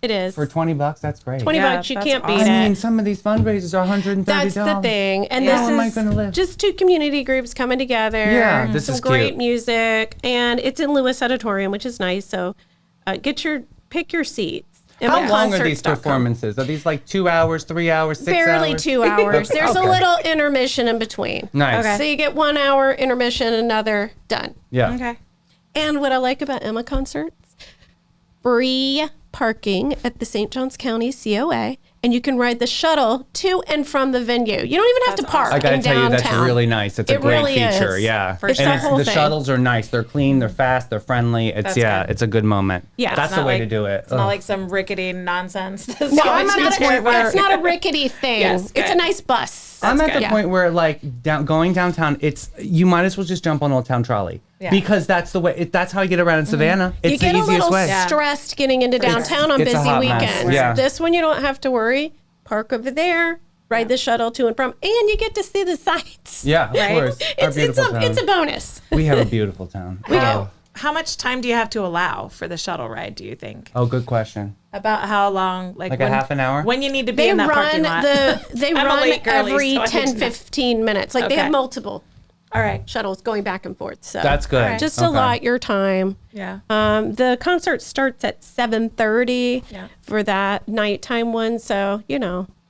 [SPEAKER 3] It is.
[SPEAKER 1] For $20, that's great.
[SPEAKER 3] $20,
[SPEAKER 2] Yeah,
[SPEAKER 3] you
[SPEAKER 2] that's
[SPEAKER 3] can't beat
[SPEAKER 2] awesome.
[SPEAKER 3] it.
[SPEAKER 1] I mean, some of these fundraisers are $130.
[SPEAKER 3] That's the thing. And
[SPEAKER 1] How am I
[SPEAKER 3] this
[SPEAKER 1] gonna
[SPEAKER 3] is
[SPEAKER 1] live?
[SPEAKER 3] just 2 community groups coming together.
[SPEAKER 1] Yeah, this
[SPEAKER 3] some
[SPEAKER 1] is
[SPEAKER 3] great
[SPEAKER 1] cute.
[SPEAKER 3] music. And it's in Lewis Auditorium, which is nice. So pick your seats.
[SPEAKER 1] How long are these
[SPEAKER 3] Concerts.com.
[SPEAKER 1] performances? Are these like 2 hours, 3 hours, 6
[SPEAKER 3] Barely
[SPEAKER 1] hours?
[SPEAKER 3] 2 hours. There's a
[SPEAKER 1] Okay.
[SPEAKER 3] little intermission in between.
[SPEAKER 1] Nice.
[SPEAKER 2] Okay.
[SPEAKER 3] So you get 1 hour intermission, another done.
[SPEAKER 1] Yeah.
[SPEAKER 2] Okay.
[SPEAKER 3] And what I like about Emma concerts, free parking at the St. Johns County COA, and you can ride the shuttle to and from the venue. You don't even have to park
[SPEAKER 1] I gotta
[SPEAKER 3] in
[SPEAKER 1] tell you,
[SPEAKER 3] downtown.
[SPEAKER 1] that's really nice. It's a
[SPEAKER 3] It
[SPEAKER 1] great
[SPEAKER 3] really
[SPEAKER 1] feature.
[SPEAKER 3] is.
[SPEAKER 1] Yeah.
[SPEAKER 2] It's
[SPEAKER 1] and
[SPEAKER 3] the whole
[SPEAKER 1] the
[SPEAKER 3] thing.
[SPEAKER 1] shuttles are nice. They're clean, they're fast, they're friendly. It's
[SPEAKER 2] That's
[SPEAKER 1] yeah,
[SPEAKER 2] good.
[SPEAKER 1] it's a good moment.
[SPEAKER 3] Yeah.
[SPEAKER 1] That's
[SPEAKER 3] It's
[SPEAKER 1] the
[SPEAKER 2] not
[SPEAKER 1] way
[SPEAKER 2] like-
[SPEAKER 1] to do it.
[SPEAKER 2] It's not like some rickety nonsense.
[SPEAKER 3] No, it's not a rickety thing.
[SPEAKER 2] Yes,
[SPEAKER 3] it's a
[SPEAKER 2] good.
[SPEAKER 3] nice bus.
[SPEAKER 1] I'm at
[SPEAKER 2] good.
[SPEAKER 1] the point where like going downtown, you might as well just jump on Old Town Trolley
[SPEAKER 2] Yeah.
[SPEAKER 1] because that's the way. That's how you get around in Savannah.
[SPEAKER 3] You
[SPEAKER 1] It's
[SPEAKER 3] get
[SPEAKER 1] the
[SPEAKER 3] a
[SPEAKER 1] easiest
[SPEAKER 3] little
[SPEAKER 1] way.
[SPEAKER 2] Yeah.
[SPEAKER 3] stressed getting into downtown on
[SPEAKER 1] it's a
[SPEAKER 3] busy
[SPEAKER 1] hot mess.
[SPEAKER 3] weekends.
[SPEAKER 1] Yeah.
[SPEAKER 3] This one you don't have to worry. Park over there, ride the shuttle to and from, and you get to see the sights.
[SPEAKER 1] Yeah, of
[SPEAKER 2] Right?
[SPEAKER 1] course. Our
[SPEAKER 3] It's
[SPEAKER 1] beautiful town.
[SPEAKER 3] a bonus.
[SPEAKER 1] We have a beautiful town.
[SPEAKER 3] We
[SPEAKER 1] Oh.
[SPEAKER 3] do.
[SPEAKER 2] How much time do you have to allow for the shuttle ride, do you think?
[SPEAKER 1] Oh, good question.
[SPEAKER 2] About how long? Like
[SPEAKER 1] a half an hour?
[SPEAKER 2] When you need to be
[SPEAKER 3] They
[SPEAKER 2] in that parking
[SPEAKER 3] run
[SPEAKER 2] lot.
[SPEAKER 3] they
[SPEAKER 2] I'm a
[SPEAKER 3] run
[SPEAKER 2] late girly,
[SPEAKER 3] every
[SPEAKER 2] so I need
[SPEAKER 3] 10,
[SPEAKER 2] to know.
[SPEAKER 3] 15 minutes. Like they have
[SPEAKER 2] Okay.
[SPEAKER 3] multiple
[SPEAKER 2] All right.
[SPEAKER 3] shuttles going back and forth. So
[SPEAKER 1] That's good.
[SPEAKER 2] Alright.
[SPEAKER 3] just
[SPEAKER 1] Okay.
[SPEAKER 3] allot your time.
[SPEAKER 2] Yeah.
[SPEAKER 3] The concert starts at 7:30
[SPEAKER 2] Yeah.
[SPEAKER 3] for that nighttime one. So,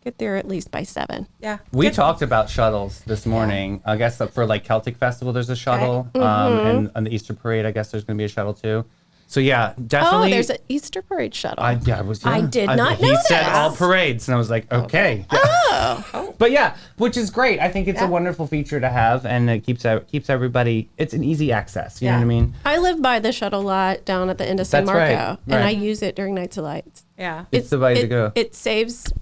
[SPEAKER 3] get there at least by 7.
[SPEAKER 2] Yeah.
[SPEAKER 1] We
[SPEAKER 2] Good.
[SPEAKER 1] talked about shuttles this morning. I guess for like Celtic Festival, there's a shuttle,
[SPEAKER 3] Mm-hmm.
[SPEAKER 1] and on the Easter Parade, I guess there's going to be a shuttle too. So yeah,
[SPEAKER 3] Oh,
[SPEAKER 1] definitely.
[SPEAKER 3] there's an Easter parade shuttle.
[SPEAKER 1] I
[SPEAKER 3] did not
[SPEAKER 1] He
[SPEAKER 3] know
[SPEAKER 1] said
[SPEAKER 3] this.
[SPEAKER 1] all parades, and I was like, okay.
[SPEAKER 3] Oh.
[SPEAKER 1] But yeah, which is great. I think it's a wonderful feature to have, and it keeps everybody. It's an easy access. You know
[SPEAKER 2] Yeah.
[SPEAKER 1] what I mean?
[SPEAKER 3] I live by the shuttle lot down at the end of San
[SPEAKER 1] That's
[SPEAKER 3] Marco,
[SPEAKER 1] right,
[SPEAKER 3] and I
[SPEAKER 1] right.
[SPEAKER 3] use it during Nights of Lights.
[SPEAKER 2] Yeah.
[SPEAKER 1] It's the way to go.
[SPEAKER 3] It saves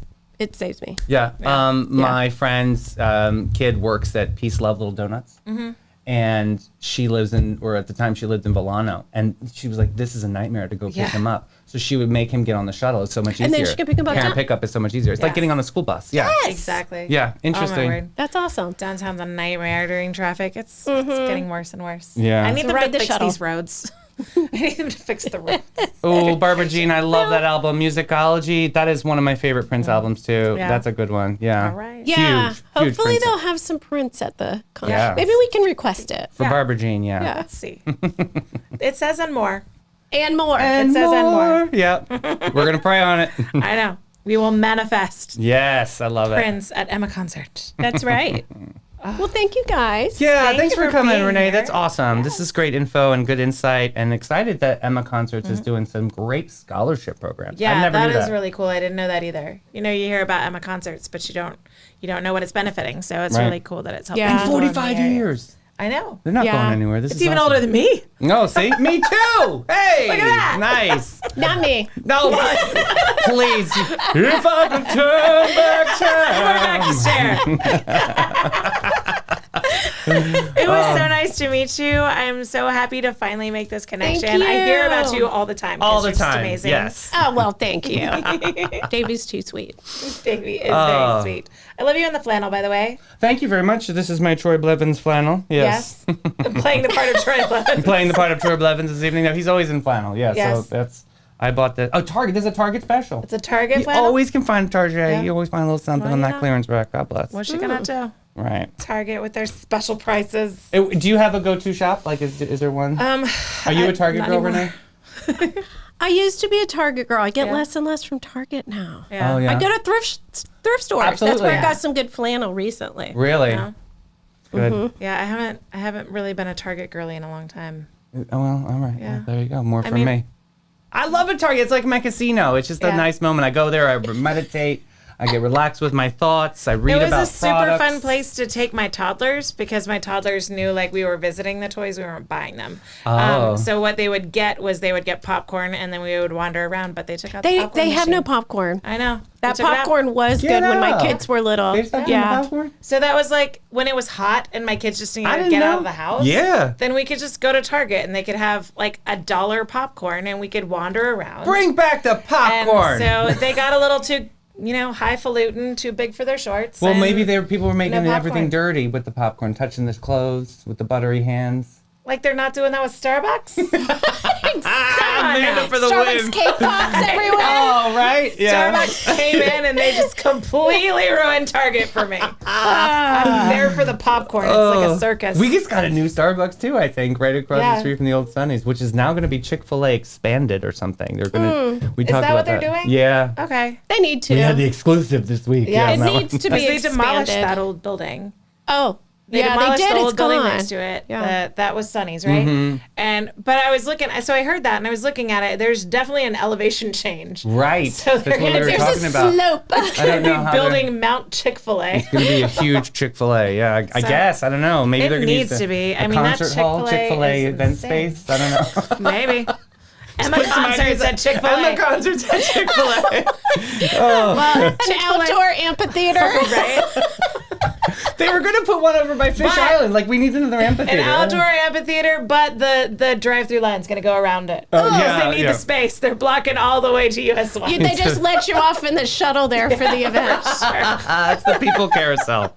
[SPEAKER 3] me.
[SPEAKER 1] Yeah. My friend's kid works at Peace Love Little Donuts. And she lives at the time she lived in Volano. And she was like, this is a nightmare to go pick
[SPEAKER 2] Yeah.
[SPEAKER 1] him up. So she would make him get on the shuttle. It's so much easier.
[SPEAKER 3] And then she can pick him back
[SPEAKER 1] Parent
[SPEAKER 3] up.
[SPEAKER 1] pickup is so much easier. It's like
[SPEAKER 2] Yes.
[SPEAKER 1] getting on a school bus. Yeah.
[SPEAKER 2] Exactly.
[SPEAKER 1] Yeah.
[SPEAKER 2] Oh my
[SPEAKER 1] Interesting.
[SPEAKER 2] word.
[SPEAKER 3] That's awesome.
[SPEAKER 2] Downtown's a nightmare during traffic. It's getting worse and worse.
[SPEAKER 1] Yeah.
[SPEAKER 2] I need
[SPEAKER 3] So
[SPEAKER 2] them
[SPEAKER 3] ride
[SPEAKER 2] to
[SPEAKER 3] the
[SPEAKER 2] fix
[SPEAKER 3] shuttle.
[SPEAKER 2] these roads. I need them to fix the roads.
[SPEAKER 1] Oh, Barbara Jean, I love that album, Musicology. That is one of my favorite Prince albums too.
[SPEAKER 2] Yeah.
[SPEAKER 1] That's a good one. Yeah.
[SPEAKER 2] All right.
[SPEAKER 3] Yeah.
[SPEAKER 1] Huge
[SPEAKER 3] Hopefully
[SPEAKER 1] Prince
[SPEAKER 3] they'll have some prints at the concert.
[SPEAKER 1] Yeah.
[SPEAKER 3] Maybe we can request it.
[SPEAKER 1] For
[SPEAKER 2] Yeah.
[SPEAKER 1] Barbara Jean, yeah.
[SPEAKER 3] Yeah.
[SPEAKER 2] Let's see. It says and more.
[SPEAKER 3] And more.
[SPEAKER 2] It says and more.
[SPEAKER 1] Yep. We're gonna pray on it.
[SPEAKER 2] I know. We will manifest
[SPEAKER 1] Yes, I love it.
[SPEAKER 2] Prince at Emma concert.
[SPEAKER 3] That's right. Well, thank you guys.
[SPEAKER 1] Yeah,
[SPEAKER 2] Thank
[SPEAKER 1] thanks
[SPEAKER 2] you
[SPEAKER 1] for
[SPEAKER 2] for
[SPEAKER 1] coming,
[SPEAKER 2] being
[SPEAKER 1] Renee.
[SPEAKER 2] here.
[SPEAKER 1] That's awesome. This is great info and good insight, and excited that Emma Concerts is doing some great scholarship programs. I
[SPEAKER 2] Yeah,
[SPEAKER 1] never
[SPEAKER 2] that
[SPEAKER 1] knew
[SPEAKER 2] is really cool. I didn't know that either. You hear about Emma concerts, but you don't know what it's benefiting. So it's
[SPEAKER 1] Right.
[SPEAKER 2] really cool that it's helping.
[SPEAKER 3] Yeah.
[SPEAKER 2] people in the
[SPEAKER 1] 45
[SPEAKER 2] area.
[SPEAKER 1] years.
[SPEAKER 2] I know.
[SPEAKER 1] They're not
[SPEAKER 3] Yeah.
[SPEAKER 1] going anywhere. This
[SPEAKER 2] It's
[SPEAKER 1] is
[SPEAKER 2] even
[SPEAKER 1] awesome.
[SPEAKER 2] older than me.
[SPEAKER 1] No, see, me too. Hey,
[SPEAKER 2] Look at that.
[SPEAKER 1] Nice.
[SPEAKER 3] Not me.
[SPEAKER 1] No, please. If I could turn back time.
[SPEAKER 2] Back to share. It was so nice to meet you. I'm so happy to finally make this connection.
[SPEAKER 3] you.
[SPEAKER 2] I hear about you all the time. 'cause
[SPEAKER 1] All the
[SPEAKER 2] you're just
[SPEAKER 1] time.
[SPEAKER 2] amazing.
[SPEAKER 1] Yes.
[SPEAKER 3] Oh, well, thank you. Davey's too sweet.
[SPEAKER 2] Davey is very sweet. I love you in the flannel, by the way.
[SPEAKER 1] Thank you very much. This is my Troy Blevins flannel. Yes.
[SPEAKER 2] I'm playing the part of Troy Blevins.
[SPEAKER 1] Playing the part of Troy Blevins this evening. No, he's always in flannel. Yeah.
[SPEAKER 2] Yes.
[SPEAKER 1] So I bought that. Oh, Target. There's a Target special.
[SPEAKER 2] It's a Target
[SPEAKER 1] You
[SPEAKER 2] flannel.
[SPEAKER 1] always can find Target.
[SPEAKER 2] Yeah.
[SPEAKER 1] You always find a little something
[SPEAKER 2] Why
[SPEAKER 1] on that
[SPEAKER 2] not?
[SPEAKER 1] clearance rack. God bless.
[SPEAKER 2] What's she gonna do?
[SPEAKER 1] Right.
[SPEAKER 2] Target with their special prices.
[SPEAKER 1] Do you have a go-to shop? Like, is there one? Are you a Target
[SPEAKER 2] not
[SPEAKER 1] girl,
[SPEAKER 2] anymore.
[SPEAKER 1] Renee?
[SPEAKER 3] I used to be a Target girl. I get
[SPEAKER 2] Yeah.
[SPEAKER 3] less and less from Target now.
[SPEAKER 2] Yeah.
[SPEAKER 1] Oh, yeah.
[SPEAKER 3] I go to thrift stores. That's
[SPEAKER 1] Absolutely.
[SPEAKER 3] where I got some good flannel recently.
[SPEAKER 1] Really?
[SPEAKER 2] Yeah.
[SPEAKER 1] Good.
[SPEAKER 2] Yeah, I haven't really been a Target girly in a long time.
[SPEAKER 1] Oh, well, all right.
[SPEAKER 2] Yeah.
[SPEAKER 1] Well, there you go. More from
[SPEAKER 2] mean-
[SPEAKER 1] me. I love a Target. It's like my casino. It's just a
[SPEAKER 2] Yeah.
[SPEAKER 1] nice moment. I go there, I meditate, I get relaxed with my thoughts, I read
[SPEAKER 2] It was
[SPEAKER 1] about
[SPEAKER 2] a super
[SPEAKER 1] products.
[SPEAKER 2] fun place to take my toddlers because my toddlers knew like we were visiting the toys, we weren't buying them.
[SPEAKER 1] Oh.
[SPEAKER 2] So what they would get was they would get popcorn and then we would wander around, but they took out the
[SPEAKER 3] They
[SPEAKER 2] popcorn
[SPEAKER 3] have no
[SPEAKER 2] machine.
[SPEAKER 3] popcorn.
[SPEAKER 2] I know.
[SPEAKER 3] That
[SPEAKER 2] They took it out.
[SPEAKER 3] popcorn was
[SPEAKER 1] Get
[SPEAKER 3] good when my
[SPEAKER 1] out.
[SPEAKER 3] kids were little.
[SPEAKER 1] They stopped doing the popcorn?
[SPEAKER 2] So that was like when it was hot and my kids just didn't
[SPEAKER 1] I
[SPEAKER 2] even
[SPEAKER 1] didn't
[SPEAKER 2] get
[SPEAKER 1] know.
[SPEAKER 2] out of the house.
[SPEAKER 1] Yeah.
[SPEAKER 2] Then we could just go to Target and they could have like $1 popcorn and we could wander around.
[SPEAKER 1] Bring back the
[SPEAKER 2] And
[SPEAKER 1] popcorn.
[SPEAKER 2] so they got a little too, highfalutin, too big for their shorts.
[SPEAKER 1] well,
[SPEAKER 2] and
[SPEAKER 1] maybe people were making
[SPEAKER 2] no
[SPEAKER 1] everything
[SPEAKER 2] popcorn.
[SPEAKER 1] dirty with the popcorn, touching the clothes with the buttery hands.
[SPEAKER 2] Like they're not doing that with Starbucks?
[SPEAKER 1] Amanda for the
[SPEAKER 3] Starbucks
[SPEAKER 1] win.
[SPEAKER 3] cake pops everywhere.
[SPEAKER 1] Oh, right. Yeah.
[SPEAKER 2] Starbucks came in and they just completely ruined Target for me. I'm there for the popcorn. It's like a circus.
[SPEAKER 1] We just got a new Starbucks too, I think, right across the
[SPEAKER 2] Yeah.
[SPEAKER 1] street from the old Sunny's, which is now going to be Chick-fil-A expanded or something. They're going to. We
[SPEAKER 2] Is
[SPEAKER 1] talked
[SPEAKER 2] that
[SPEAKER 1] about
[SPEAKER 2] what they're doing?
[SPEAKER 1] Yeah.
[SPEAKER 2] Okay.
[SPEAKER 3] They need to.
[SPEAKER 1] We had the exclusive this week.
[SPEAKER 2] Yeah,
[SPEAKER 1] Yeah,
[SPEAKER 2] it
[SPEAKER 1] on that
[SPEAKER 3] needs
[SPEAKER 1] one.
[SPEAKER 3] to be
[SPEAKER 2] They demolished
[SPEAKER 3] expanded.
[SPEAKER 2] that old building.
[SPEAKER 3] Oh,
[SPEAKER 2] They
[SPEAKER 3] yeah, they
[SPEAKER 2] demolished
[SPEAKER 3] did.
[SPEAKER 2] the
[SPEAKER 3] It's
[SPEAKER 2] old building
[SPEAKER 3] gone.
[SPEAKER 2] next to it.
[SPEAKER 3] Yeah.
[SPEAKER 2] That was Sunny's, right? But I was looking, so I heard that and I was looking at it. There's definitely an elevation change.
[SPEAKER 1] Right.
[SPEAKER 2] So
[SPEAKER 1] That's
[SPEAKER 2] they're
[SPEAKER 1] what we
[SPEAKER 2] gonna-
[SPEAKER 1] were
[SPEAKER 2] there's
[SPEAKER 1] talking
[SPEAKER 3] a
[SPEAKER 1] about.
[SPEAKER 3] slope.
[SPEAKER 1] I don't know how
[SPEAKER 2] Building Mount Chick-fil-A.
[SPEAKER 1] It's going to be a huge Chick-fil-A. Yeah, I
[SPEAKER 2] So,
[SPEAKER 1] guess. I don't know. Maybe
[SPEAKER 2] it
[SPEAKER 1] they're going to
[SPEAKER 2] needs
[SPEAKER 1] use
[SPEAKER 2] to be.
[SPEAKER 1] a
[SPEAKER 2] I mean, that
[SPEAKER 1] concert hall,
[SPEAKER 2] Chick-fil-A
[SPEAKER 1] Chick-fil-A
[SPEAKER 2] is
[SPEAKER 1] event
[SPEAKER 2] insane.
[SPEAKER 1] space. I don't know.
[SPEAKER 2] Maybe. Emma
[SPEAKER 1] Put some
[SPEAKER 2] concerts
[SPEAKER 1] ideas
[SPEAKER 2] at Chick-fil-A.
[SPEAKER 1] Emma concerts at Chick-fil-A.
[SPEAKER 2] Well,
[SPEAKER 3] An outdoor amphitheater.
[SPEAKER 2] right?
[SPEAKER 1] They were going to put one over by Fish
[SPEAKER 2] But-
[SPEAKER 1] Island. Like, we need another
[SPEAKER 2] An
[SPEAKER 1] amphitheater.
[SPEAKER 2] outdoor amphitheater, but the drive-through line's going to go around it.
[SPEAKER 1] Oh,
[SPEAKER 2] Because
[SPEAKER 1] yeah,
[SPEAKER 2] they need
[SPEAKER 1] yeah.
[SPEAKER 2] the space. They're blocking all the way to US 1.
[SPEAKER 3] They just let you off in the shuttle there for the event.
[SPEAKER 1] It's the people carousel.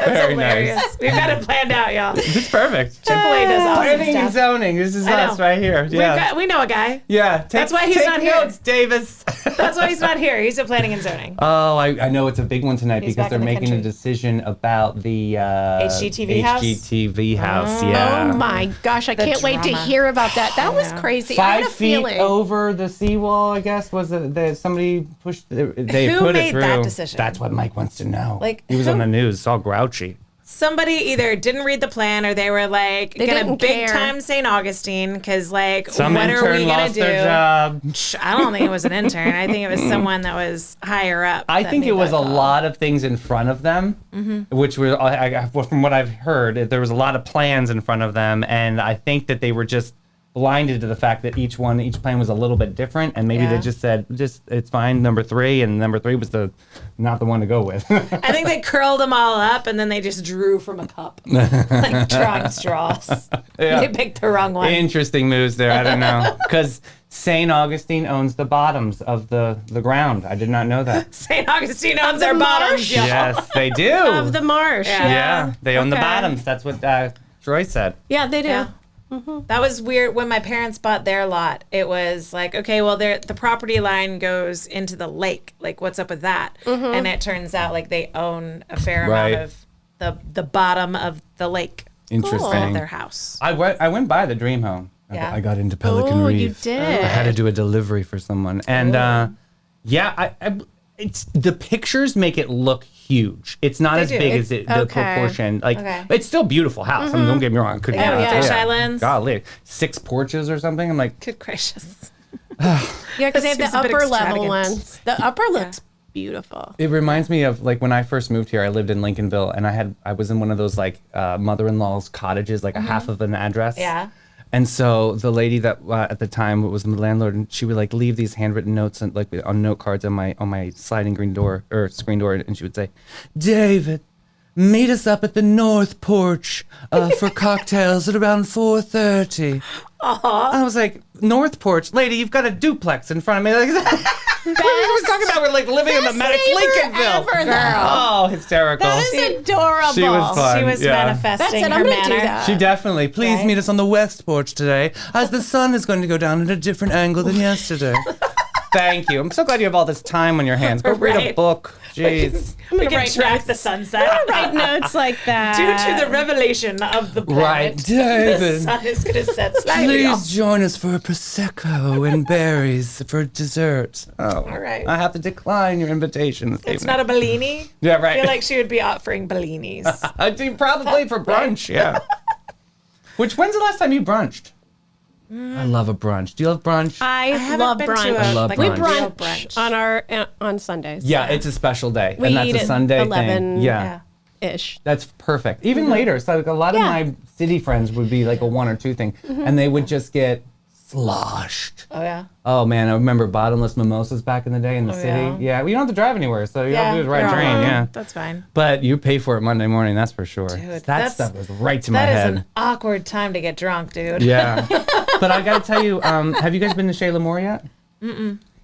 [SPEAKER 1] Very
[SPEAKER 2] Hilarious.
[SPEAKER 1] nice.
[SPEAKER 2] We've got it planned out, y'all.
[SPEAKER 1] It's perfect.
[SPEAKER 2] Chick-fil-A does awesome
[SPEAKER 1] Planning and
[SPEAKER 2] stuff.
[SPEAKER 1] zoning. This is
[SPEAKER 2] I
[SPEAKER 1] us
[SPEAKER 2] know.
[SPEAKER 1] right here. Yeah.
[SPEAKER 2] We know a guy.
[SPEAKER 1] Yeah.
[SPEAKER 2] That's why he's
[SPEAKER 1] take
[SPEAKER 2] not here.
[SPEAKER 1] notes, Davis.
[SPEAKER 2] That's why he's not here. He's at planning and zoning.
[SPEAKER 1] Oh, I know it's a big one tonight
[SPEAKER 2] He's
[SPEAKER 1] because
[SPEAKER 2] back
[SPEAKER 1] they're
[SPEAKER 2] in the
[SPEAKER 1] making a
[SPEAKER 2] country.
[SPEAKER 1] decision about the
[SPEAKER 2] HGTV house?
[SPEAKER 1] HGTV house, yeah.
[SPEAKER 3] Oh my gosh, I can't wait to
[SPEAKER 2] drama.
[SPEAKER 3] hear about that. That was
[SPEAKER 2] know.
[SPEAKER 3] crazy. I had
[SPEAKER 1] 5
[SPEAKER 3] a
[SPEAKER 1] feet
[SPEAKER 3] feeling.
[SPEAKER 1] over the seawall, I guess, was it that somebody pushed, they
[SPEAKER 2] Who
[SPEAKER 1] put
[SPEAKER 2] made
[SPEAKER 1] it through.
[SPEAKER 2] that decision?
[SPEAKER 1] That's what Mike wants to know.
[SPEAKER 2] Like,
[SPEAKER 1] he was
[SPEAKER 2] who-
[SPEAKER 1] on the news, all grouchy.
[SPEAKER 2] Somebody either didn't read the plan or they were like,
[SPEAKER 3] They
[SPEAKER 2] gonna
[SPEAKER 3] didn't
[SPEAKER 2] big
[SPEAKER 3] care.
[SPEAKER 2] time St. Augustine because like,
[SPEAKER 1] Some
[SPEAKER 2] what are we
[SPEAKER 1] intern
[SPEAKER 2] gonna
[SPEAKER 1] lost
[SPEAKER 2] do?
[SPEAKER 1] their job.
[SPEAKER 2] I don't think it was an intern. I think it was someone that was higher up.
[SPEAKER 1] I
[SPEAKER 2] that
[SPEAKER 1] think
[SPEAKER 2] made
[SPEAKER 1] it was
[SPEAKER 2] that
[SPEAKER 1] a
[SPEAKER 2] call.
[SPEAKER 1] lot of things in front of them, which were, from what I've heard, there was a lot of plans in front of them, and I think that they were just blinded to the fact that each plan was a little bit different, and maybe they
[SPEAKER 2] Yeah.
[SPEAKER 1] just said, it's fine, number 3, and number 3 was not the one to go with.
[SPEAKER 2] I think they curled them all up and then they just drew from a cup, like drawing straws.
[SPEAKER 1] Yeah.
[SPEAKER 2] They picked the wrong one.
[SPEAKER 1] Interesting moves there. I don't know, because St. Augustine owns the bottoms of the ground. I did not know that.
[SPEAKER 2] St. Augustine owns
[SPEAKER 3] the
[SPEAKER 2] their bottoms,
[SPEAKER 3] marsh?
[SPEAKER 2] y'all.
[SPEAKER 1] Yes, they do.
[SPEAKER 3] Of the marsh.
[SPEAKER 2] Yeah.
[SPEAKER 1] Yeah, they own the
[SPEAKER 3] Okay.
[SPEAKER 1] bottoms. That's what Troy said.
[SPEAKER 3] Yeah, they do.
[SPEAKER 2] Yeah. That was weird. When my parents bought their lot, it was like, okay, well, the property line goes into the lake. Like, what's up with that? And it turns out like they own a fair
[SPEAKER 1] Right.
[SPEAKER 2] amount of the bottom of the lake
[SPEAKER 1] Interesting.
[SPEAKER 2] of their house.
[SPEAKER 1] I went by the dream home.
[SPEAKER 2] Yeah.
[SPEAKER 1] I got into Pelican
[SPEAKER 3] Oh,
[SPEAKER 1] Reef.
[SPEAKER 3] you did.
[SPEAKER 1] I had to do a delivery for someone, and yeah, it's the pictures make it look huge. It's not
[SPEAKER 2] They
[SPEAKER 1] as
[SPEAKER 2] do.
[SPEAKER 1] big
[SPEAKER 2] It's-
[SPEAKER 1] as the
[SPEAKER 3] okay.
[SPEAKER 1] proportion. Like
[SPEAKER 2] Okay.
[SPEAKER 1] it's still a beautiful house. I mean, don't get me wrong. Couldn't
[SPEAKER 3] Oh, yeah.
[SPEAKER 2] Fish islands.
[SPEAKER 1] Golly, 6 porches or something. I'm like,
[SPEAKER 2] Good gracious.
[SPEAKER 3] Yeah, because they have
[SPEAKER 2] Seems
[SPEAKER 3] the
[SPEAKER 2] a bit
[SPEAKER 3] upper level
[SPEAKER 2] extravagant.
[SPEAKER 3] ones. The upper looks beautiful.
[SPEAKER 1] it reminds me of like when I first moved here. I lived in Lincolnville, and I was in one of those like mother-in-law's cottages, like a half of an address.
[SPEAKER 2] Yeah.
[SPEAKER 1] And so the lady that at the time was the landlord, and she would like leave these handwritten notes and like on note cards on my sliding screen door, and she would say, "David, meet us up at the north porch for cocktails at around 4:30." I was like, "North porch, lady, you've got a duplex in front of me." Like, what are we talking about? We're like living in the Maddox, Lincolnville.
[SPEAKER 3] Ever, though.
[SPEAKER 1] Oh, hysterical.
[SPEAKER 3] That is adorable.
[SPEAKER 1] She was fun.
[SPEAKER 2] She was
[SPEAKER 1] yeah.
[SPEAKER 2] manifesting
[SPEAKER 3] That's it.
[SPEAKER 2] her
[SPEAKER 3] I'm gonna do
[SPEAKER 2] manner.
[SPEAKER 3] that.
[SPEAKER 1] She definitely. Please
[SPEAKER 2] Right.
[SPEAKER 1] meet us on the west porch today, as the sun is going to go down at a different angle than yesterday. Thank you. I'm so glad you have all this time on your hands. Go read a
[SPEAKER 2] Right.
[SPEAKER 1] book. Jeez.
[SPEAKER 2] We
[SPEAKER 3] gonna
[SPEAKER 2] can
[SPEAKER 3] write
[SPEAKER 2] track
[SPEAKER 3] notes.
[SPEAKER 2] the sunset.
[SPEAKER 3] Write notes like that.
[SPEAKER 2] Due to the revelation of the
[SPEAKER 1] Right,
[SPEAKER 2] planet, the
[SPEAKER 1] David.
[SPEAKER 2] sun is going to set slightly off.
[SPEAKER 1] Please join us for a prosecco and berries for dessert. Oh,
[SPEAKER 2] All right.
[SPEAKER 1] I have to decline your invitation this
[SPEAKER 2] It's
[SPEAKER 1] evening.
[SPEAKER 2] not a Bellini.
[SPEAKER 1] Yeah,
[SPEAKER 2] I
[SPEAKER 1] right.
[SPEAKER 2] feel like she would be offering Bellinis.
[SPEAKER 1] I do probably for brunch. Yeah. When's the last time you brunched? I love a brunch. Do you love brunch?
[SPEAKER 3] I
[SPEAKER 2] haven't
[SPEAKER 3] love
[SPEAKER 2] been to
[SPEAKER 3] brunch.
[SPEAKER 2] a-
[SPEAKER 1] I love
[SPEAKER 2] like
[SPEAKER 3] We
[SPEAKER 2] a real
[SPEAKER 3] brunch on Sundays.
[SPEAKER 1] yeah, it's a special day,
[SPEAKER 3] We
[SPEAKER 1] and that's
[SPEAKER 3] eat
[SPEAKER 1] a
[SPEAKER 3] at
[SPEAKER 1] Sunday
[SPEAKER 3] 11,
[SPEAKER 1] thing. Yeah.
[SPEAKER 2] Yeah.
[SPEAKER 3] ish.
[SPEAKER 1] That's perfect. Even later, so like a lot of
[SPEAKER 3] Yeah.
[SPEAKER 1] my city friends would be like a 1 or 2 thing, and they would just get sloshed.
[SPEAKER 2] Oh, yeah.
[SPEAKER 1] Oh man, I remember bottomless mimosas back in the day in the city.
[SPEAKER 2] yeah.
[SPEAKER 1] Yeah, we don't have to drive anywhere, so you have to do the right train. Yeah,
[SPEAKER 2] That's fine.
[SPEAKER 1] but you pay for it Monday morning, that's for sure.
[SPEAKER 2] Dude,
[SPEAKER 1] that
[SPEAKER 2] that's-
[SPEAKER 1] stuff was right to my
[SPEAKER 2] That is
[SPEAKER 1] head.
[SPEAKER 2] an awkward time to get drunk, dude.
[SPEAKER 1] Yeah, but I gotta tell you, have you guys been to Chez L'Amour yet?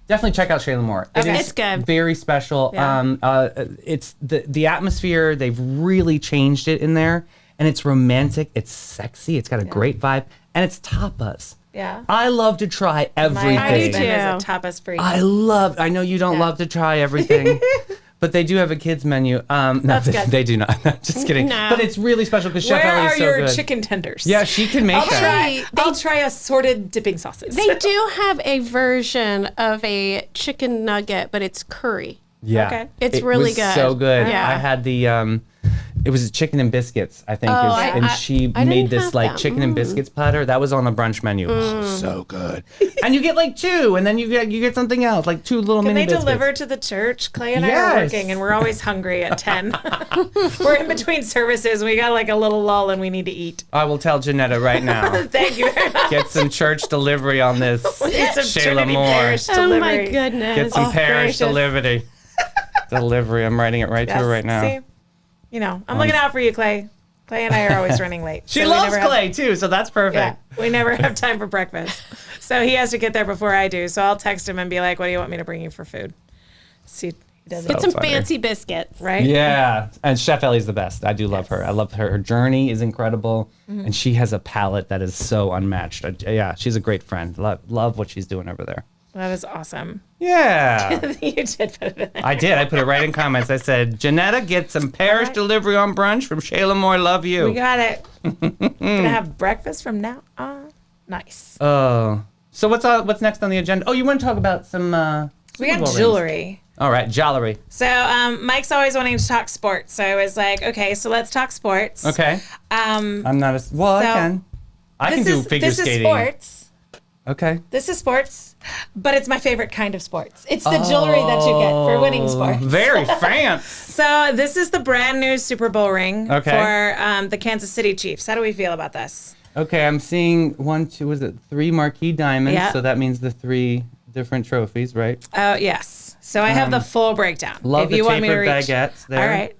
[SPEAKER 1] Definitely check out Chez L'Amour. It
[SPEAKER 2] Okay.
[SPEAKER 1] is
[SPEAKER 3] It's good.
[SPEAKER 1] very special.
[SPEAKER 2] Yeah.
[SPEAKER 1] It's the atmosphere. They've really changed it in there, and it's romantic, it's sexy, it's got a great vibe, and it's tapas.
[SPEAKER 2] Yeah.
[SPEAKER 1] I love to try everything.
[SPEAKER 2] My husband is a tapas freak.
[SPEAKER 1] I know you don't love to try everything. But they do have a kids menu. No, they do not. Just kidding.
[SPEAKER 3] No.
[SPEAKER 1] But it's really special because Chef Ellie is so good.
[SPEAKER 2] Where are your chicken tenders?
[SPEAKER 1] Yeah, she can make that.
[SPEAKER 2] I'll try assorted dipping sauces.
[SPEAKER 3] They do have a version of a chicken nugget, but it's curry.
[SPEAKER 1] Yeah.
[SPEAKER 2] Okay.
[SPEAKER 3] It's really
[SPEAKER 1] was
[SPEAKER 3] good.
[SPEAKER 1] so good.
[SPEAKER 3] Yeah.
[SPEAKER 1] I had the it was chicken and biscuits, I think. And she
[SPEAKER 3] I
[SPEAKER 1] made
[SPEAKER 3] didn't
[SPEAKER 1] this
[SPEAKER 3] have
[SPEAKER 1] like
[SPEAKER 3] that.
[SPEAKER 1] chicken and biscuits platter. That was on the brunch menu. Oh, so good. And you get like 2, and then you get something else, like 2 little
[SPEAKER 2] Can
[SPEAKER 1] mini
[SPEAKER 2] they
[SPEAKER 1] biscuits.
[SPEAKER 2] deliver to the church? Clay and I are working, and we're always hungry at 10. We're in between services. We got like a little lull, and we need to eat.
[SPEAKER 1] I will tell Janetta right now.
[SPEAKER 2] Thank you very much.
[SPEAKER 1] Get some church delivery on this.
[SPEAKER 2] Need some
[SPEAKER 1] Shayla
[SPEAKER 2] Trinity
[SPEAKER 1] Moore.
[SPEAKER 2] Parish
[SPEAKER 3] Oh
[SPEAKER 2] delivery.
[SPEAKER 3] my goodness.
[SPEAKER 1] Get some parish
[SPEAKER 2] gracious.
[SPEAKER 1] delivery. I'm writing it right to her right now.
[SPEAKER 2] See? You know, I'm looking out for you, Clay. Clay and I are always running late.
[SPEAKER 1] She
[SPEAKER 2] so
[SPEAKER 1] loves
[SPEAKER 2] we never
[SPEAKER 1] Clay too, so that's perfect.
[SPEAKER 2] Yeah, we never have time for breakfast. So he has to get there before I do. So I'll text him and be like, what do you want me to bring you for food? See, he doesn't.
[SPEAKER 3] Get some
[SPEAKER 1] funny.
[SPEAKER 3] fancy biscuits.
[SPEAKER 2] Right?
[SPEAKER 1] Yeah, and Chef Ellie's the best. I do love her. I love her. Her journey is incredible, and she has a palate that is so unmatched. Yeah, she's a great friend. Love what she's doing over there.
[SPEAKER 2] That is awesome.
[SPEAKER 1] Yeah,
[SPEAKER 2] You did put it in there.
[SPEAKER 1] I did. I put it right in comments. I said, Janetta, get some parish delivery on brunch from Shayla Moore. Love you.
[SPEAKER 2] We got it. Gonna have breakfast from now on. Nice.
[SPEAKER 1] Oh, so what's next on the agenda? Oh, you want to talk about some
[SPEAKER 2] We
[SPEAKER 1] Super
[SPEAKER 2] got
[SPEAKER 1] Bowl
[SPEAKER 2] jewelry.
[SPEAKER 1] rings. All right, jewelry.
[SPEAKER 2] So Mike's always wanting to talk sports. So I was like, okay, so let's talk sports.
[SPEAKER 1] Okay. I'm not I can. I can do figure skating.
[SPEAKER 2] This is sports.
[SPEAKER 1] Okay.
[SPEAKER 2] This is sports, but it's my favorite kind of sports. It's the jewelry that you get for winning sports.
[SPEAKER 1] Very fancy.
[SPEAKER 2] So this is the brand new Super Bowl ring
[SPEAKER 1] Okay.
[SPEAKER 2] for the Kansas City Chiefs. How do we feel about this?
[SPEAKER 1] Okay, I'm seeing 3 marquee diamonds.
[SPEAKER 2] Yeah.
[SPEAKER 1] So that means the 3 different trophies, right?
[SPEAKER 2] Oh, yes. So I have the full breakdown.
[SPEAKER 1] Love
[SPEAKER 2] if
[SPEAKER 1] the
[SPEAKER 2] you want me to
[SPEAKER 1] tapered
[SPEAKER 2] reach.
[SPEAKER 1] baguettes there.
[SPEAKER 2] All right.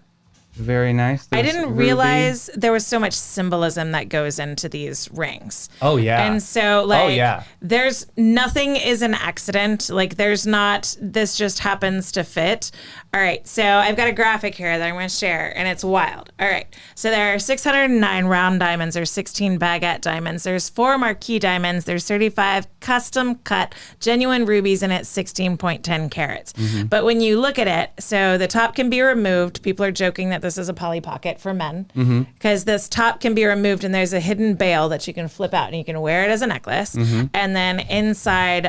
[SPEAKER 1] Very nice.
[SPEAKER 2] I
[SPEAKER 1] There's
[SPEAKER 2] didn't
[SPEAKER 1] ruby.
[SPEAKER 2] realize there was so much symbolism that goes into these rings.
[SPEAKER 1] Oh yeah.
[SPEAKER 2] And so like
[SPEAKER 1] yeah.
[SPEAKER 2] there's nothing is an accident. Like there's not this just happens to fit. All right. So I've got a graphic here that I'm going to share and it's wild. All right. So there are 609 round diamonds, there's 16 baguette diamonds, there's 4 marquee diamonds, there's 35 custom cut genuine rubies and it's 16.10 carats.
[SPEAKER 1] Mm-hmm.
[SPEAKER 2] But when you look at it, so the top can be removed. People are joking that this is a Polly Pocket for men because this top can be removed and there's a hidden bail that you can flip out and you can wear it as a necklace. And then inside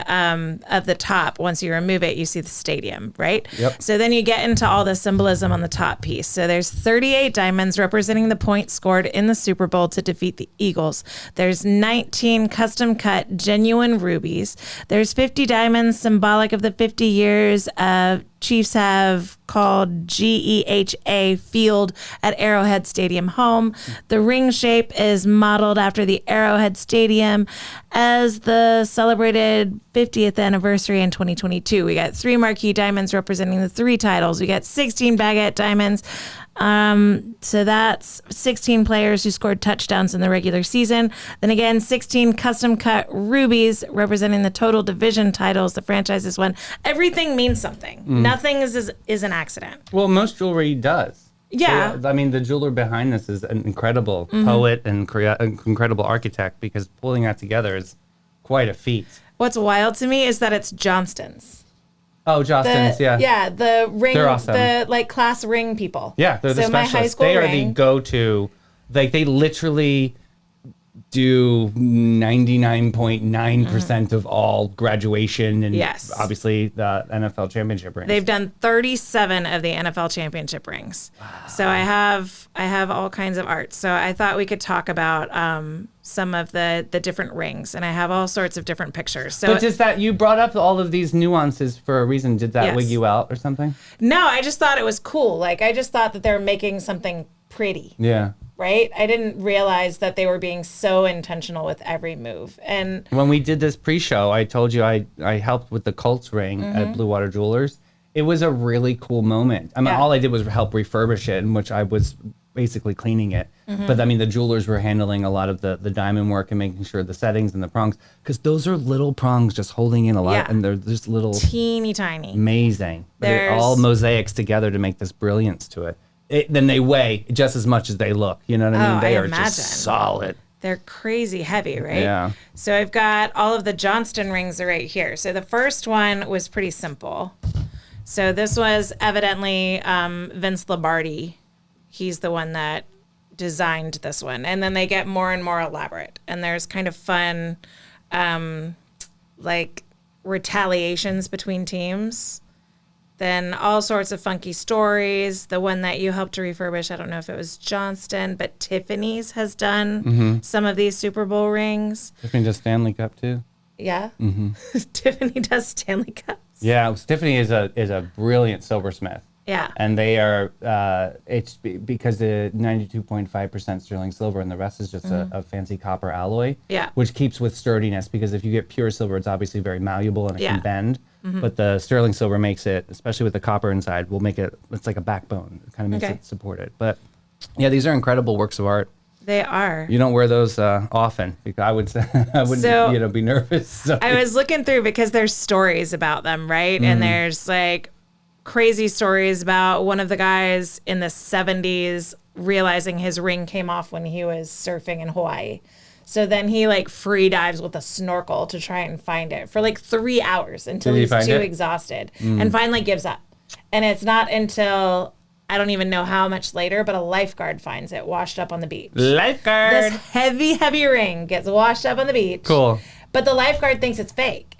[SPEAKER 2] of the top, once you remove it, you see the stadium, right?
[SPEAKER 1] Yep.
[SPEAKER 2] So then you get into all the symbolism on the top piece. So there's 38 diamonds representing the points scored in the Super Bowl to defeat the Eagles. There's 19 custom cut genuine rubies. There's 50 diamonds symbolic of the 50 years Chiefs have called GEHA Field at Arrowhead Stadium home. The ring shape is modeled after the Arrowhead Stadium as the celebrated 50th anniversary in 2022. We got 3 marquee diamonds representing the 3 titles. We got 16 baguette diamonds. So that's 16 players who scored touchdowns in the regular season. Then again, 16 custom cut rubies representing the total division titles the franchise has won. Everything means something. Nothing is an accident.
[SPEAKER 1] Well, most jewelry does.
[SPEAKER 2] Yeah.
[SPEAKER 1] I mean, the jeweler behind this is an incredible poet and incredible architect because pulling that together is quite a feat.
[SPEAKER 2] What's wild to me is that it's Johnston's.
[SPEAKER 1] Oh, Johnston's, yeah.
[SPEAKER 2] Yeah, the ring,
[SPEAKER 1] They're awesome.
[SPEAKER 2] the like class ring people.
[SPEAKER 1] Yeah, they're the
[SPEAKER 2] so my
[SPEAKER 1] specialists.
[SPEAKER 2] high school
[SPEAKER 1] They are
[SPEAKER 2] ring,
[SPEAKER 1] the go-to. Like, they literally do 99.9% of all graduation and
[SPEAKER 2] Yes.
[SPEAKER 1] obviously the NFL championship rings.
[SPEAKER 2] They've done 37 of the NFL championship rings. So I have all kinds of art. So I thought we could talk about some of the different rings, and I have all sorts of different pictures. So
[SPEAKER 1] But does that, you brought up all of these nuances for a reason. Did that
[SPEAKER 2] Yes.
[SPEAKER 1] wig you out or something?
[SPEAKER 2] no, I just thought it was cool. Like I just thought that they were making something pretty.
[SPEAKER 1] Yeah.
[SPEAKER 2] Right? I didn't realize that they were being so intentional with every move. And
[SPEAKER 1] When we did this pre-show, I told you I helped with the Colts ring at Blue Water Jewelers. It was a really cool moment. I mean,
[SPEAKER 2] Yeah.
[SPEAKER 1] all I did was help refurbish it, in which I was basically cleaning it. But I mean, the jewelers were handling a lot of the diamond work and making sure the settings and the prongs, because those are little prongs just holding in a lot,
[SPEAKER 2] Yeah.
[SPEAKER 1] and they're just little
[SPEAKER 2] teeny tiny.
[SPEAKER 1] amazing. But it all mosaics together to make this brilliance to it. then they weigh just as much as they look. You know what I mean? They are
[SPEAKER 2] imagine.
[SPEAKER 1] just solid.
[SPEAKER 2] They're crazy heavy, right?
[SPEAKER 1] Yeah.
[SPEAKER 2] So I've got all of the Johnston rings are right here. So the first one was pretty simple. So this was evidently Vince Lombardi. He's the one that designed this one. And then they get more and more elaborate. And there's kind of fun, like, retaliations between teams. Then all sorts of funky stories. The one that you helped to refurbish, I don't know if it was Johnston, but Tiffany's has done some of these Super Bowl rings.
[SPEAKER 1] Tiffany does Stanley Cup too.
[SPEAKER 2] Yeah. Tiffany does Stanley Cups.
[SPEAKER 1] Yeah, Tiffany is a brilliant silversmith.
[SPEAKER 2] Yeah.
[SPEAKER 1] And they are, because the 92.5% sterling silver and the rest is just a fancy copper alloy.
[SPEAKER 2] Yeah.
[SPEAKER 1] Which keeps with sturdiness, because if you get pure silver, it's obviously very malleable and it can bend. But the sterling silver makes it, especially with the copper inside, will make it, it's like a backbone. It kind of makes it supported. But yeah, these are incredible works of art.
[SPEAKER 2] They are.
[SPEAKER 1] You don't wear those often, because I would say I wouldn't be nervous. So.
[SPEAKER 2] I was looking through because there's stories about them, right? And there's like crazy stories about one of the guys in the 70s realizing his ring came off when he was surfing in Hawaii. So then he like free dives with a snorkel to try and find it for like 3 hours until he's too exhausted and finally gives up. And it's not until I don't even know how much later, but a lifeguard finds it washed up on the beach.
[SPEAKER 1] Lifeguard!
[SPEAKER 2] This heavy ring gets washed up on the beach.
[SPEAKER 1] Cool.
[SPEAKER 2] But the lifeguard thinks it's fake.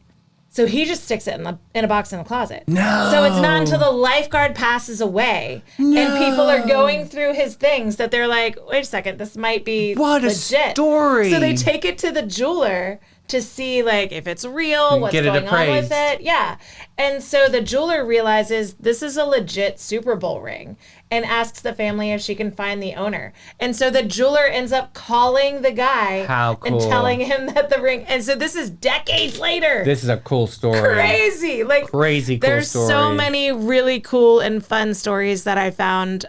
[SPEAKER 2] So he just sticks it in a box in the closet.
[SPEAKER 1] No.
[SPEAKER 2] So it's not until the lifeguard passes away and people are going through his things that they're like, wait a second, this might be legit.
[SPEAKER 1] Story.
[SPEAKER 2] So they take it to the jeweler to see like if it's real, what's going on with it. Yeah. And so the jeweler realizes this is a legit Super Bowl ring and asks the family if she can find the owner. And so the jeweler ends up calling the guy and telling him that the ring, and so this is decades later.
[SPEAKER 1] This is a cool story.
[SPEAKER 2] Crazy. Like
[SPEAKER 1] crazy cool
[SPEAKER 2] there's
[SPEAKER 1] story.
[SPEAKER 2] so many really cool and fun stories that I found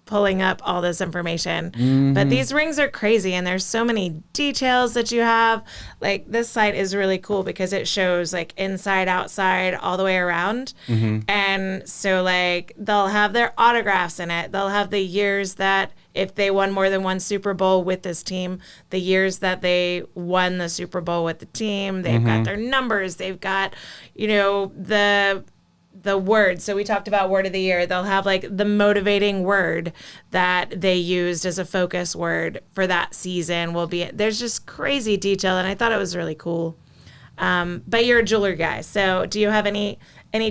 [SPEAKER 2] pulling up all this information. But these rings are crazy and there's so many details that you have. Like this site is really cool because it shows like inside, outside, all the way around. And so like they'll have their autographs in it. They'll have the years that if they won more than one Super Bowl with this team, the years that they won the Super Bowl with the team, they've got their numbers, they've got, you know, the words. So we talked about word of the year. They'll have like the motivating word that they used as a focus word for that season will be, there's just crazy detail. And I thought it was really cool. But you're a jeweler guy. So do you have any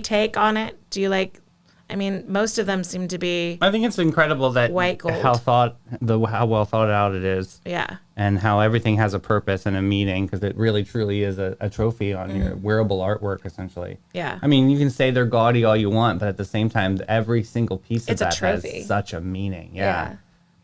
[SPEAKER 2] take on it? Do you like, I mean, most of them seem to be
[SPEAKER 1] I think it's incredible that
[SPEAKER 2] white gold.
[SPEAKER 1] how well thought out it is.
[SPEAKER 2] Yeah.
[SPEAKER 1] And how everything has a purpose and a meaning, because it really truly is a trophy on your wearable artwork, essentially.
[SPEAKER 2] Yeah.
[SPEAKER 1] I mean, you can say they're gaudy all you want, but at the same time, every single piece of that has such a meaning. Yeah.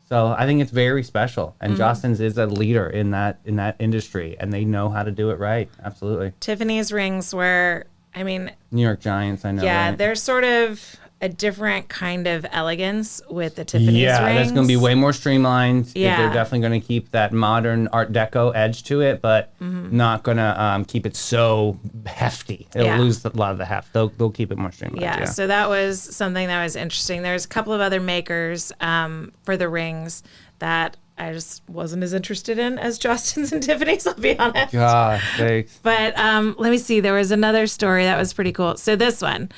[SPEAKER 1] So I think it's very special. And Johnston's is a leader in that industry, and they know how to do it right. Absolutely.
[SPEAKER 2] Tiffany's rings were, I mean,
[SPEAKER 1] New York Giants, I know.
[SPEAKER 2] yeah,
[SPEAKER 1] right?
[SPEAKER 2] they're sort of a different kind of elegance with the Tiffany's rings.
[SPEAKER 1] Yeah, that's going to be way more streamlined.
[SPEAKER 2] Yeah.
[SPEAKER 1] They're definitely going to keep that modern Art Deco edge to it, but not going to keep it so hefty. It'll lose a lot of the heft. They'll keep it more streamlined.
[SPEAKER 2] Yeah, so that was something that was interesting. There's a couple of other makers for the rings that I just wasn't as interested in as Johnston's and Tiffany's, I'll be honest.
[SPEAKER 1] God, thanks.
[SPEAKER 2] But let me see. There was another story that was pretty cool. So this one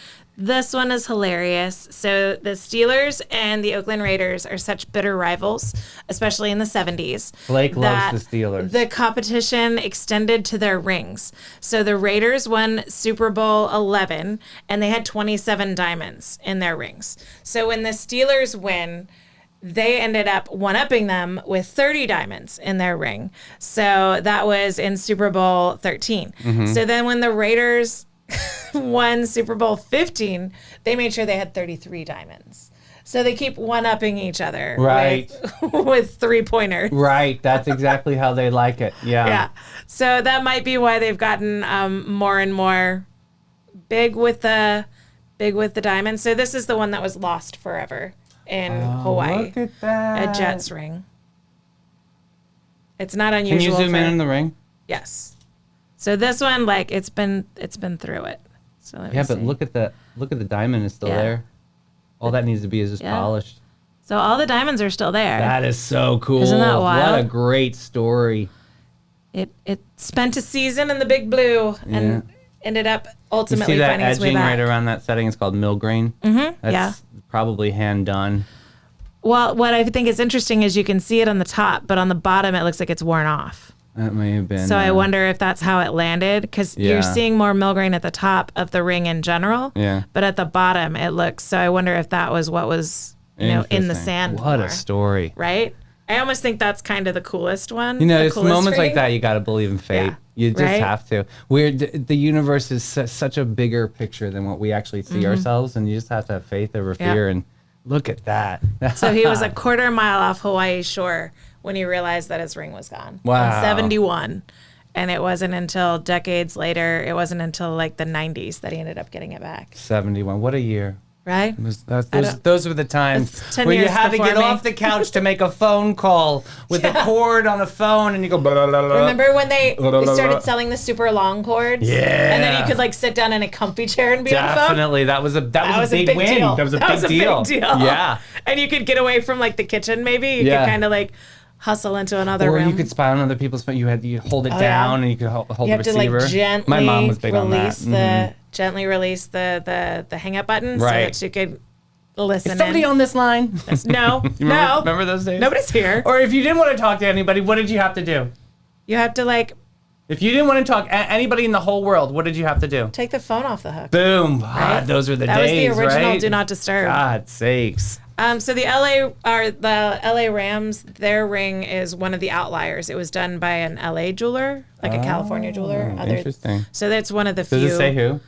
[SPEAKER 2] is hilarious. So the Steelers and the Oakland Raiders are such bitter rivals, especially in the 70s.
[SPEAKER 1] Blake loves the Steelers.
[SPEAKER 2] The competition extended to their rings. So the Raiders won Super Bowl 11, and they had 27 diamonds in their rings. So when the Steelers win, they ended up one-upping them with 30 diamonds in their ring. So that was in Super Bowl 13. So then when the Raiders won Super Bowl 15, they made sure they had 33 diamonds. So they keep one-upping each other with three-pointers.
[SPEAKER 1] Right, that's exactly how they like it. Yeah.
[SPEAKER 2] Yeah. So that might be why they've gotten more and more big with the diamonds. So this is the one that was lost forever in Hawaii.
[SPEAKER 1] Look at that.
[SPEAKER 2] A Jets ring. It's not unusual.
[SPEAKER 1] Can you zoom in on the ring?
[SPEAKER 2] Yes. So this one, like it's been through it. So let me see.
[SPEAKER 1] But look at the diamond is still there. All that needs to be is just polished.
[SPEAKER 2] So all the diamonds are still there.
[SPEAKER 1] That is so cool.
[SPEAKER 2] Isn't that wild?
[SPEAKER 1] What a great story.
[SPEAKER 2] It spent a season in the Big Blue and ended up ultimately
[SPEAKER 1] you see that
[SPEAKER 2] finding its way
[SPEAKER 1] edging
[SPEAKER 2] back.
[SPEAKER 1] right around that setting? It's called mill grain. Mm-hmm. That's probably hand done.
[SPEAKER 2] Well, what I think is interesting is you can see it on the top, but on the bottom it looks like it's worn off.
[SPEAKER 1] That may have been.
[SPEAKER 2] So I wonder if that's how it landed, because you're seeing more mill grain at the top of the ring in general.
[SPEAKER 1] Yeah.
[SPEAKER 2] But at the bottom it looks. So I wonder if that was what was in the sand.
[SPEAKER 1] What
[SPEAKER 2] more,
[SPEAKER 1] a story.
[SPEAKER 2] right? I almost think that's kind of the coolest one.
[SPEAKER 1] It's moments like that you got to believe in fate.
[SPEAKER 2] Yeah.
[SPEAKER 1] You just
[SPEAKER 2] Right?
[SPEAKER 1] have to. The universe is such a bigger picture than what we actually see ourselves, and you just have to have faith over fear. And look at that.
[SPEAKER 2] So he was a quarter mile off Hawaii's shore when he realized that his ring was gone.
[SPEAKER 1] Wow.
[SPEAKER 2] In 71. And it wasn't until decades later, it wasn't until like the 90s that he ended up getting it back.
[SPEAKER 1] 71. What a year.
[SPEAKER 2] Right?
[SPEAKER 1] Those were the times
[SPEAKER 2] That's 10
[SPEAKER 1] where you
[SPEAKER 2] years
[SPEAKER 1] had to
[SPEAKER 2] before
[SPEAKER 1] get
[SPEAKER 2] me.
[SPEAKER 1] off the couch to make a phone call with the cord on a phone, and you go. Blah, blah, blah, blah.
[SPEAKER 2] Remember when they started selling the super long cords?
[SPEAKER 1] Yeah.
[SPEAKER 2] And then you could like sit down in a comfy chair and be on the phone?
[SPEAKER 1] Definitely, that was a big win.
[SPEAKER 2] deal.
[SPEAKER 1] That was a big deal. Yeah.
[SPEAKER 2] And you could get away from like the kitchen maybe. You
[SPEAKER 1] Yeah.
[SPEAKER 2] could kind of like hustle into another
[SPEAKER 1] Or
[SPEAKER 2] room.
[SPEAKER 1] you could spy on other people's phone. You hold it down, and you could hold
[SPEAKER 2] You
[SPEAKER 1] the
[SPEAKER 2] have to
[SPEAKER 1] receiver.
[SPEAKER 2] like gently
[SPEAKER 1] My mom was big on that.
[SPEAKER 2] Gently release the hang up button
[SPEAKER 1] Right.
[SPEAKER 2] so that you could listen
[SPEAKER 1] Is somebody
[SPEAKER 2] in.
[SPEAKER 1] on this line?
[SPEAKER 2] No, no.
[SPEAKER 1] Remember those days?
[SPEAKER 2] Nobody's here.
[SPEAKER 1] Or if you didn't want to talk to anybody, what did you have to do?
[SPEAKER 2] You have to like
[SPEAKER 1] If you didn't want to talk to anybody in the whole world, what did you have to do?
[SPEAKER 2] take the phone off the hook.
[SPEAKER 1] Boom.
[SPEAKER 2] Right?
[SPEAKER 1] Those were the
[SPEAKER 2] That
[SPEAKER 1] days,
[SPEAKER 2] was the original
[SPEAKER 1] right?
[SPEAKER 2] Do Not Disturb.
[SPEAKER 1] God sakes.
[SPEAKER 2] So the LA Rams, their ring is one of the outliers. It was done by an LA jeweler, like a California jeweler.
[SPEAKER 1] Interesting.
[SPEAKER 2] So that's one of the
[SPEAKER 1] Does
[SPEAKER 2] few.
[SPEAKER 1] it say who?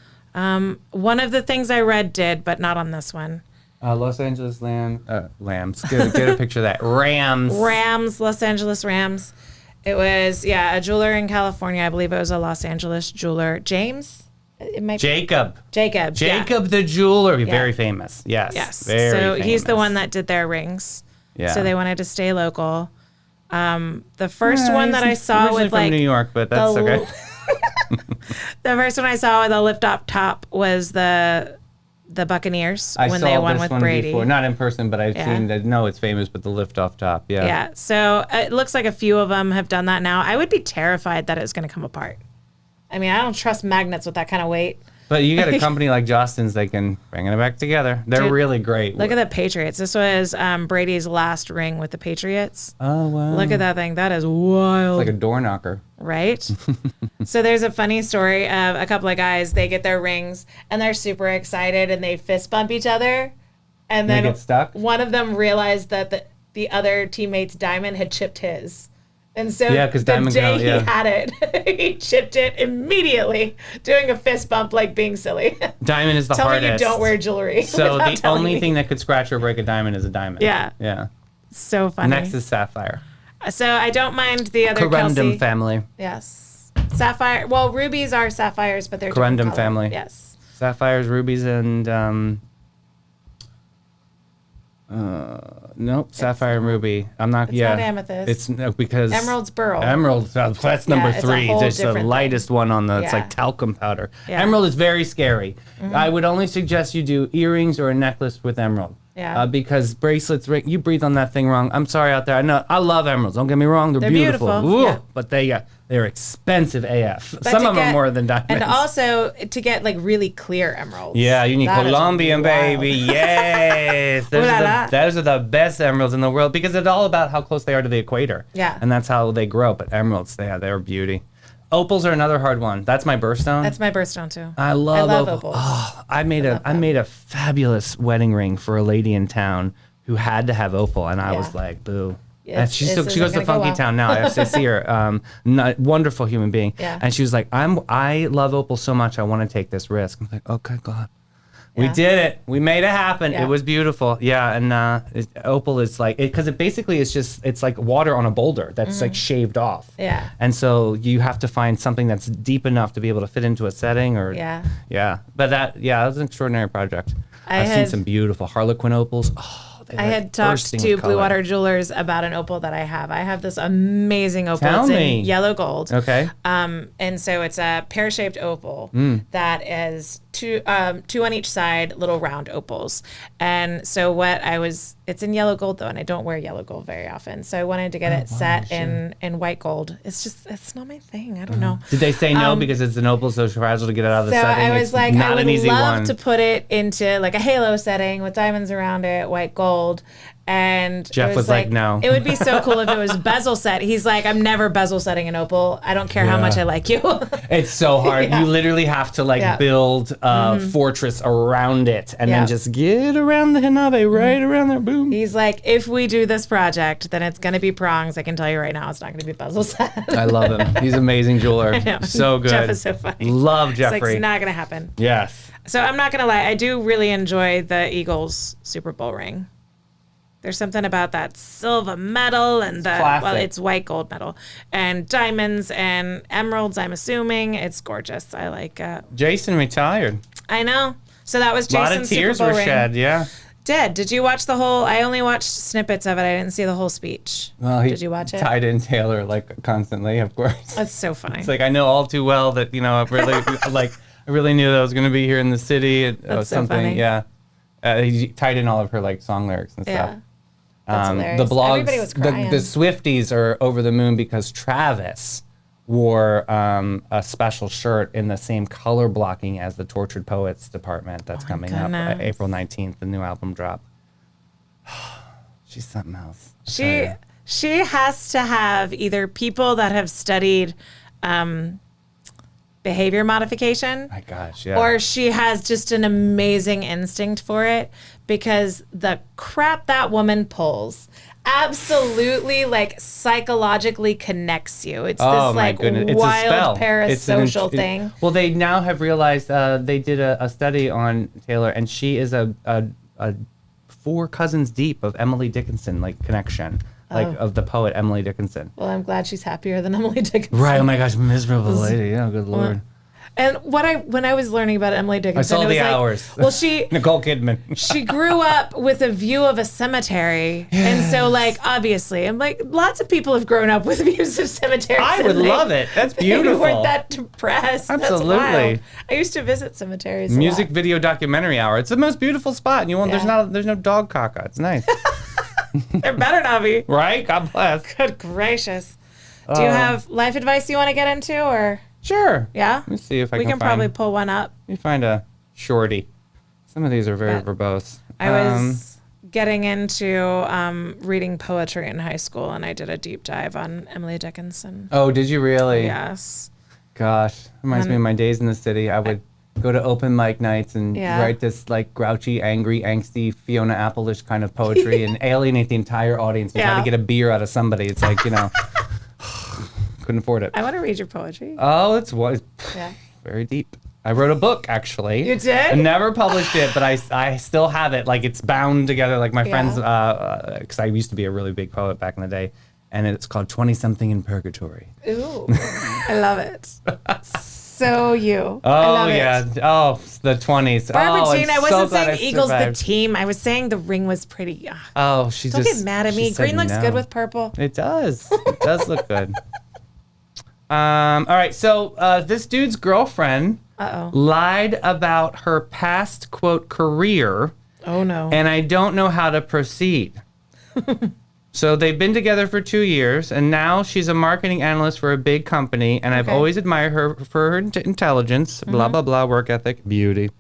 [SPEAKER 2] One of the things I read did, but not on this one.
[SPEAKER 1] Los Angeles Lambs. Get a picture of that. Rams.
[SPEAKER 2] Los Angeles Rams. It was, a jeweler in California. I believe it was a Los Angeles jeweler. James? It might
[SPEAKER 1] Jacob.
[SPEAKER 2] Jacob
[SPEAKER 1] The jeweler. Very famous. Yes.
[SPEAKER 2] Yes.
[SPEAKER 1] Very
[SPEAKER 2] so
[SPEAKER 1] famous.
[SPEAKER 2] he's the one that did their rings.
[SPEAKER 1] Yeah.
[SPEAKER 2] So they wanted to stay local. The first one that I saw
[SPEAKER 1] originally
[SPEAKER 2] with
[SPEAKER 1] from
[SPEAKER 2] like
[SPEAKER 1] New York, but that's okay.
[SPEAKER 2] the first one I saw with a lift up top was the Buccaneers
[SPEAKER 1] I
[SPEAKER 2] when
[SPEAKER 1] saw
[SPEAKER 2] they won
[SPEAKER 1] this
[SPEAKER 2] with
[SPEAKER 1] one
[SPEAKER 2] Brady.
[SPEAKER 1] before, not in person, but I've
[SPEAKER 2] Yeah.
[SPEAKER 1] seen that. No, it's famous, but the lift off top. Yeah.
[SPEAKER 2] Yeah. So it looks like a few of them have done that now. I would be terrified that it's going to come apart. I mean, I don't trust magnets with that kind of weight.
[SPEAKER 1] But you get a company like Justin's, they can bring it back together. They're
[SPEAKER 2] Dude,
[SPEAKER 1] really great.
[SPEAKER 2] Look at the Patriots. This was Brady's last ring with the Patriots.
[SPEAKER 1] Oh wow.
[SPEAKER 2] Look at that thing. That is wild.
[SPEAKER 1] Like a door knocker.
[SPEAKER 2] Right? So there's a funny story of a couple of guys, they get their rings and they're super excited and they fist bump each other. And
[SPEAKER 1] They
[SPEAKER 2] then
[SPEAKER 1] get stuck?
[SPEAKER 2] one of them realized that the other teammate's diamond had chipped his. And so
[SPEAKER 1] Yeah, 'cause
[SPEAKER 2] the
[SPEAKER 1] diamond
[SPEAKER 2] day
[SPEAKER 1] can-
[SPEAKER 2] he
[SPEAKER 1] yeah.
[SPEAKER 2] had it, he chipped it immediately, doing a fist bump like being silly.
[SPEAKER 1] Diamond is the
[SPEAKER 2] Tell
[SPEAKER 1] hardest.
[SPEAKER 2] me you don't wear jewelry.
[SPEAKER 1] So
[SPEAKER 2] without
[SPEAKER 1] the
[SPEAKER 2] telling
[SPEAKER 1] only
[SPEAKER 2] me.
[SPEAKER 1] thing that could scratch or break a diamond is a diamond.
[SPEAKER 2] Yeah.
[SPEAKER 1] Yeah.
[SPEAKER 2] So funny.
[SPEAKER 1] Next is sapphire.
[SPEAKER 2] So I don't mind the other
[SPEAKER 1] Corundum
[SPEAKER 2] Kelsey.
[SPEAKER 1] family.
[SPEAKER 2] Yes. Sapphire. Well, rubies are sapphires, but they're
[SPEAKER 1] Corundum
[SPEAKER 2] different color.
[SPEAKER 1] family.
[SPEAKER 2] Yes.
[SPEAKER 1] Sapphires, rubies, and nope, sapphire and ruby. I'm not.
[SPEAKER 2] It's
[SPEAKER 1] yeah,
[SPEAKER 2] not amethyst.
[SPEAKER 1] It's no, because
[SPEAKER 2] Emerald's beryl.
[SPEAKER 1] Emerald. That's number
[SPEAKER 2] it's a
[SPEAKER 1] 3.
[SPEAKER 2] whole
[SPEAKER 1] There's the
[SPEAKER 2] different
[SPEAKER 1] lightest
[SPEAKER 2] thing.
[SPEAKER 1] one on the. It's
[SPEAKER 2] Yeah.
[SPEAKER 1] like talcum powder.
[SPEAKER 2] Yeah.
[SPEAKER 1] Emerald is very scary. I would only suggest you do earrings or a necklace with emerald.
[SPEAKER 2] Yeah.
[SPEAKER 1] Because bracelets, you breathe on that thing wrong. I'm sorry out there. I know I love emeralds. Don't get me wrong. They're beautiful.
[SPEAKER 2] beautiful,
[SPEAKER 1] Ooh,
[SPEAKER 2] yeah.
[SPEAKER 1] But they're expensive AF.
[SPEAKER 2] But
[SPEAKER 1] Some
[SPEAKER 2] to
[SPEAKER 1] of them
[SPEAKER 2] get-
[SPEAKER 1] more than diamonds.
[SPEAKER 2] And also to get like really clear emeralds.
[SPEAKER 1] Yeah, you need
[SPEAKER 2] That is
[SPEAKER 1] Colombian,
[SPEAKER 2] wild.
[SPEAKER 1] baby. Yes.
[SPEAKER 2] Ooh la la.
[SPEAKER 1] Those are the best emeralds in the world because it's all about how close they are to the equator.
[SPEAKER 2] Yeah.
[SPEAKER 1] And that's how they grow. But emeralds, they're beauty. Opals are another hard one. That's my birthstone.
[SPEAKER 2] That's my birthstone too.
[SPEAKER 1] I love
[SPEAKER 2] opals.
[SPEAKER 1] Oh, I made a fabulous wedding ring for a lady in town who had to have opal, and I was
[SPEAKER 2] Yeah.
[SPEAKER 1] like, boo.
[SPEAKER 2] Yeah,
[SPEAKER 1] And she
[SPEAKER 2] this
[SPEAKER 1] goes
[SPEAKER 2] isn't
[SPEAKER 1] to
[SPEAKER 2] gonna go
[SPEAKER 1] Funky
[SPEAKER 2] well.
[SPEAKER 1] Town now. I have to see her. Wonderful human being.
[SPEAKER 2] Yeah.
[SPEAKER 1] And she was like, I love opal so much. I want to take this risk. I'm like, okay, God. We
[SPEAKER 2] Yeah.
[SPEAKER 1] did it. We made it happen.
[SPEAKER 2] Yeah.
[SPEAKER 1] It was beautiful. Yeah, and opal is like because it basically is just it's like water on a boulder that's like shaved off.
[SPEAKER 2] Yeah.
[SPEAKER 1] And so you have to find something that's deep enough to be able to fit into a setting or
[SPEAKER 2] Yeah.
[SPEAKER 1] yeah. But that was an extraordinary project.
[SPEAKER 2] I
[SPEAKER 1] I've seen
[SPEAKER 2] had-
[SPEAKER 1] some beautiful Harlequin opals. Oh, they
[SPEAKER 2] I
[SPEAKER 1] like
[SPEAKER 2] had talked
[SPEAKER 1] bursting
[SPEAKER 2] to
[SPEAKER 1] with
[SPEAKER 2] Blue
[SPEAKER 1] color.
[SPEAKER 2] Water Jewelers about an opal that I have. I have this amazing opal.
[SPEAKER 1] Tell
[SPEAKER 2] it's
[SPEAKER 1] me.
[SPEAKER 2] in yellow gold.
[SPEAKER 1] Okay.
[SPEAKER 2] And so it's a pear-shaped opal that is two on each side, little round opals. And so it's in yellow gold though, and I don't wear yellow gold very often. So I wanted to get it set in white gold. It's not my thing. I don't know.
[SPEAKER 1] Did they say no because it's an opal, so fragile to get it out of the setting?
[SPEAKER 2] So I was like,
[SPEAKER 1] not
[SPEAKER 2] I
[SPEAKER 1] an
[SPEAKER 2] would
[SPEAKER 1] easy
[SPEAKER 2] love
[SPEAKER 1] one.
[SPEAKER 2] to put it into like a halo setting with diamonds around it, white gold. And
[SPEAKER 1] Jeff was like, no.
[SPEAKER 2] It would be so cool if it was bezel set. He's like, I'm never bezel setting an opal. I don't care how much I like you.
[SPEAKER 1] It's so hard. You literally have to build a fortress around it and then just get around the hinabe right around there. Boom.
[SPEAKER 2] He's like, if we do this project, then it's going to be prongs. I can tell you right now, it's not going to be bezel set.
[SPEAKER 1] I love him. He's an amazing jeweler. So good.
[SPEAKER 2] Jeff is so funny.
[SPEAKER 1] Love Jeffrey.
[SPEAKER 2] It's like, it's not going to happen.
[SPEAKER 1] Yes.
[SPEAKER 2] So I'm not going to lie. I do really enjoy the Eagles Super Bowl ring. There's something about that silver metal and it's white gold metal and diamonds and emeralds. I'm assuming it's gorgeous. I like it.
[SPEAKER 1] Jason retired.
[SPEAKER 2] I know. So that was Jason's
[SPEAKER 1] a lot of tears
[SPEAKER 2] Super Bowl
[SPEAKER 1] were
[SPEAKER 2] ring.
[SPEAKER 1] shed. Yeah.
[SPEAKER 2] Did you watch the whole? I only watched snippets of it. I didn't see the whole speech.
[SPEAKER 1] Well,
[SPEAKER 2] did you watch it?
[SPEAKER 1] Tied in Taylor constantly, of course.
[SPEAKER 2] That's so funny.
[SPEAKER 1] It's like I know all too well that I really I really knew that I was going to be here in the city.
[SPEAKER 2] That's so
[SPEAKER 1] something.
[SPEAKER 2] funny.
[SPEAKER 1] Yeah. He tied in all of her song lyrics and stuff.
[SPEAKER 2] That's hilarious.
[SPEAKER 1] The blogs,
[SPEAKER 2] Everybody was crying.
[SPEAKER 1] the Swifties are over the moon because Travis wore a special shirt in the same color blocking as the Tortured Poets department that's coming up April 19th, the new album drop. She's something else.
[SPEAKER 2] She has to have either people that have studied behavior modification.
[SPEAKER 1] My gosh, yeah.
[SPEAKER 2] Or she has just an amazing instinct for it, because the crap that woman pulls absolutely psychologically connects you. It's this wild parasocial thing.
[SPEAKER 1] Well, they now have realized they did a study on Taylor, and she is a 4 cousins deep of Emily Dickinson connection. Of the poet Emily Dickinson.
[SPEAKER 2] Well, I'm glad she's happier than Emily Dickinson.
[SPEAKER 1] Right. Oh my gosh, miserable lady. Yeah, good Lord.
[SPEAKER 2] And when I was learning about Emily Dickinson,
[SPEAKER 1] I saw The Hours.
[SPEAKER 2] Well, she
[SPEAKER 1] Nicole Kidman.
[SPEAKER 2] She grew up with a view of a cemetery, and so obviously, and lots of people have grown up with views of cemeteries.
[SPEAKER 1] I would love it. That's beautiful.
[SPEAKER 2] They weren't that depressed.
[SPEAKER 1] Absolutely.
[SPEAKER 2] That's wild. I used to visit cemeteries.
[SPEAKER 1] Music video documentary hour. It's the most beautiful spot, and you won't. There's no dog caca. It's nice.
[SPEAKER 2] There better not be.
[SPEAKER 1] Right? God bless.
[SPEAKER 2] Good gracious. Do you have life advice you want to get into, or?
[SPEAKER 1] Sure.
[SPEAKER 2] Yeah?
[SPEAKER 1] Let me see if
[SPEAKER 2] we can probably pull one up.
[SPEAKER 1] Let me find a shorty. Some of these are very verbose.
[SPEAKER 2] I was getting into reading poetry in high school, and I did a deep dive on Emily Dickinson.
[SPEAKER 1] Oh, did you really?
[SPEAKER 2] Yes.
[SPEAKER 1] Gosh. Reminds me of my days in the city. I would go to open mic nights and write this grouchy, angry, angsty, Fiona Apple-ish kind of poetry and alienate the entire audience and try to get a beer out of somebody. It's couldn't afford it.
[SPEAKER 2] I want to read your poetry.
[SPEAKER 1] Oh, it's very deep. I wrote a book, actually.
[SPEAKER 2] You did?
[SPEAKER 1] I never published it, but I still have it. It's bound together. My friends, because I used to be a really big poet back in the day, and it's called 20-something in Purgatory.
[SPEAKER 2] Ooh, I love it. So you.
[SPEAKER 1] Oh,
[SPEAKER 2] I love
[SPEAKER 1] yeah.
[SPEAKER 2] It.
[SPEAKER 1] Oh, the 20s.
[SPEAKER 2] Barbara Jean, I wasn't saying Eagles
[SPEAKER 1] survived.
[SPEAKER 2] The team. I was saying the ring was pretty.
[SPEAKER 1] Oh, she
[SPEAKER 2] Don't get mad at me. Green looks good with purple.
[SPEAKER 1] It does. It does look good. All right. So this dude's girlfriend lied about her past, quote, career.
[SPEAKER 2] Oh, no.
[SPEAKER 1] And I don't know how to proceed. So they've been together for 2 years, and now she's a marketing analyst for a big company, and I've always admired her for her intelligence, blah, blah, blah, work ethic, beauty.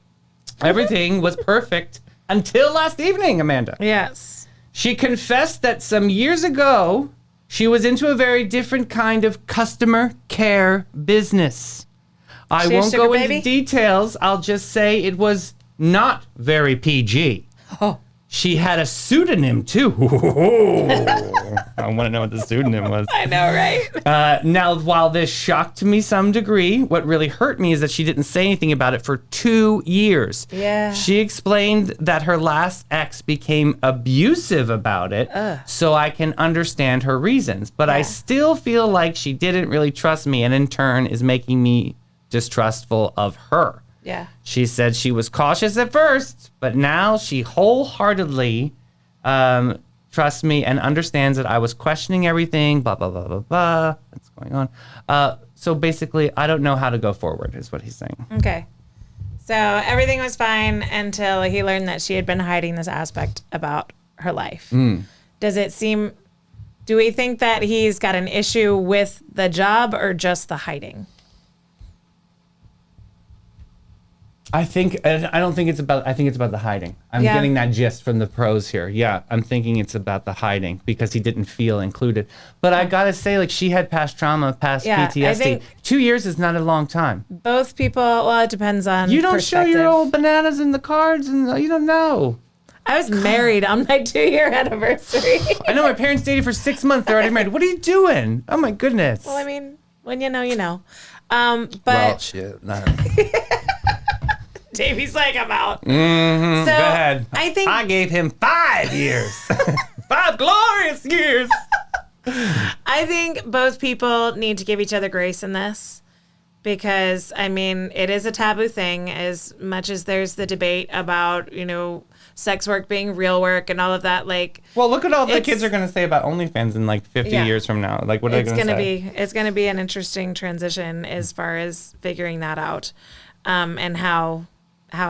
[SPEAKER 1] Everything was perfect until last evening, Amanda.
[SPEAKER 2] Yes.
[SPEAKER 1] She confessed that some years ago, she was into a very different kind of customer care business. I won't go into details. I'll just say it was not very PG.
[SPEAKER 2] Oh.
[SPEAKER 1] She had a pseudonym, too. I want to know what the pseudonym was.
[SPEAKER 2] I know, right?
[SPEAKER 1] Now, while this shocked me some degree, what really hurt me is that she didn't say anything about it for 2 years.
[SPEAKER 2] Yeah.
[SPEAKER 1] She explained that her last ex became abusive about it, so I can understand her reasons. But I still feel like she didn't really trust me, and in turn is making me distrustful of her.
[SPEAKER 2] Yeah.
[SPEAKER 1] She said she was cautious at first, but now she wholeheartedly trusts me and understands that I was questioning everything, blah, blah, blah, blah, blah. What's going on? So basically, I don't know how to go forward, is what he's saying.
[SPEAKER 2] Okay. So everything was fine until he learned that she had been hiding this aspect about her life. Do we think that he's got an issue with the job or just the hiding?
[SPEAKER 1] I think it's about the hiding. I'm getting that gist from the pros here. Yeah, I'm thinking it's about the hiding because he didn't feel included. But I gotta say, like, she had past trauma, past PTSD.
[SPEAKER 2] I think
[SPEAKER 1] 2 years is not a long time.
[SPEAKER 2] Both people, well, it depends on
[SPEAKER 1] You don't show your old bananas in the cards and you don't know.
[SPEAKER 2] I was married on my 2-year anniversary.
[SPEAKER 1] I know my parents dated for 6 months. They're already married. What are you doing? Oh my goodness.
[SPEAKER 2] Well, I mean, when you know, you know. But
[SPEAKER 1] well, shit. No.
[SPEAKER 2] Davey's like, I'm out.
[SPEAKER 1] Mm-hmm.
[SPEAKER 2] So
[SPEAKER 1] go ahead.
[SPEAKER 2] I
[SPEAKER 1] gave him 5 years. 5 glorious years.
[SPEAKER 2] I think both people need to give each other grace in this because, I mean, it is a taboo thing as much as there's the debate about, you know, sex work being real work and all of that. Like,
[SPEAKER 1] well, look at all the kids are going to say about OnlyFans in like 50 years from now. Like, what are they going to say?
[SPEAKER 2] It's going to be an interesting transition as far as figuring that out and how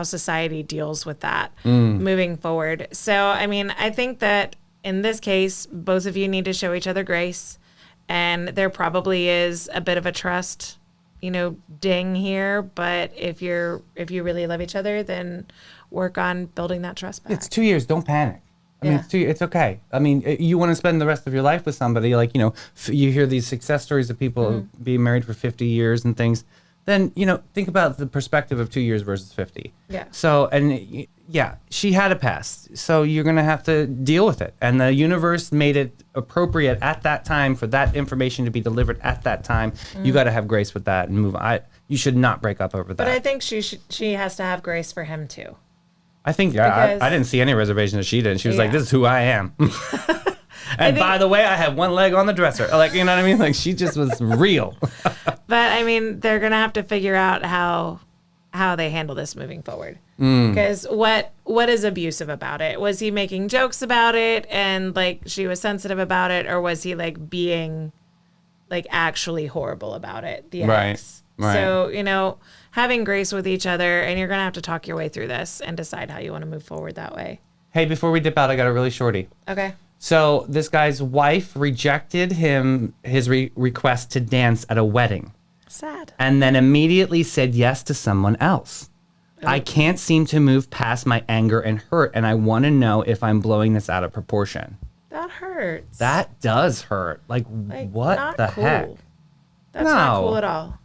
[SPEAKER 2] society deals with that moving forward. So, I mean, I think that in this case, both of you need to show each other grace. And there probably is a bit of a trust, you know, ding here. But if you really love each other, then work on building that trust back.
[SPEAKER 1] It's 2 years. Don't panic. I mean, it's okay. I mean, you want to spend the rest of your life with somebody, like, you know, you hear these success stories of people being married for 50 years and things. Then, you know, think about the perspective of 2 years versus 50.
[SPEAKER 2] Yeah.
[SPEAKER 1] So, and yeah, she had a past. So you're going to have to deal with it. And the universe made it appropriate at that time for that information to be delivered at that time. You got to have grace with that and move on. You should not break up over that.
[SPEAKER 2] But I think she has to have grace for him too.
[SPEAKER 1] I think, I didn't see any reservation that she did. She was like, this is who I am. And by the way, I have one leg on the dresser. Like, you know what I mean? Like, she just was real.
[SPEAKER 2] But, I mean, they're going to have to figure out how they handle this moving forward. Because what is abusive about it? Was he making jokes about it and, like, she was sensitive about it? Or was he, like, being, like, actually horrible about it? The ex. Right. So, you know, having grace with each other, and you're going to have to talk your way through this and decide how you want to move forward that way.
[SPEAKER 1] Hey, before we dip out, I got a really shorty.
[SPEAKER 2] Okay.
[SPEAKER 1] So this guy's wife rejected his request to dance at a wedding.
[SPEAKER 2] Sad.
[SPEAKER 1] And then immediately said yes to someone else. Oh. I can't seem to move past my anger and hurt, and I want to know if I'm blowing this out of proportion.
[SPEAKER 2] That hurts.
[SPEAKER 1] That does hurt. Like what
[SPEAKER 2] not
[SPEAKER 1] the
[SPEAKER 2] cool.
[SPEAKER 1] heck?
[SPEAKER 2] That's not cool at all.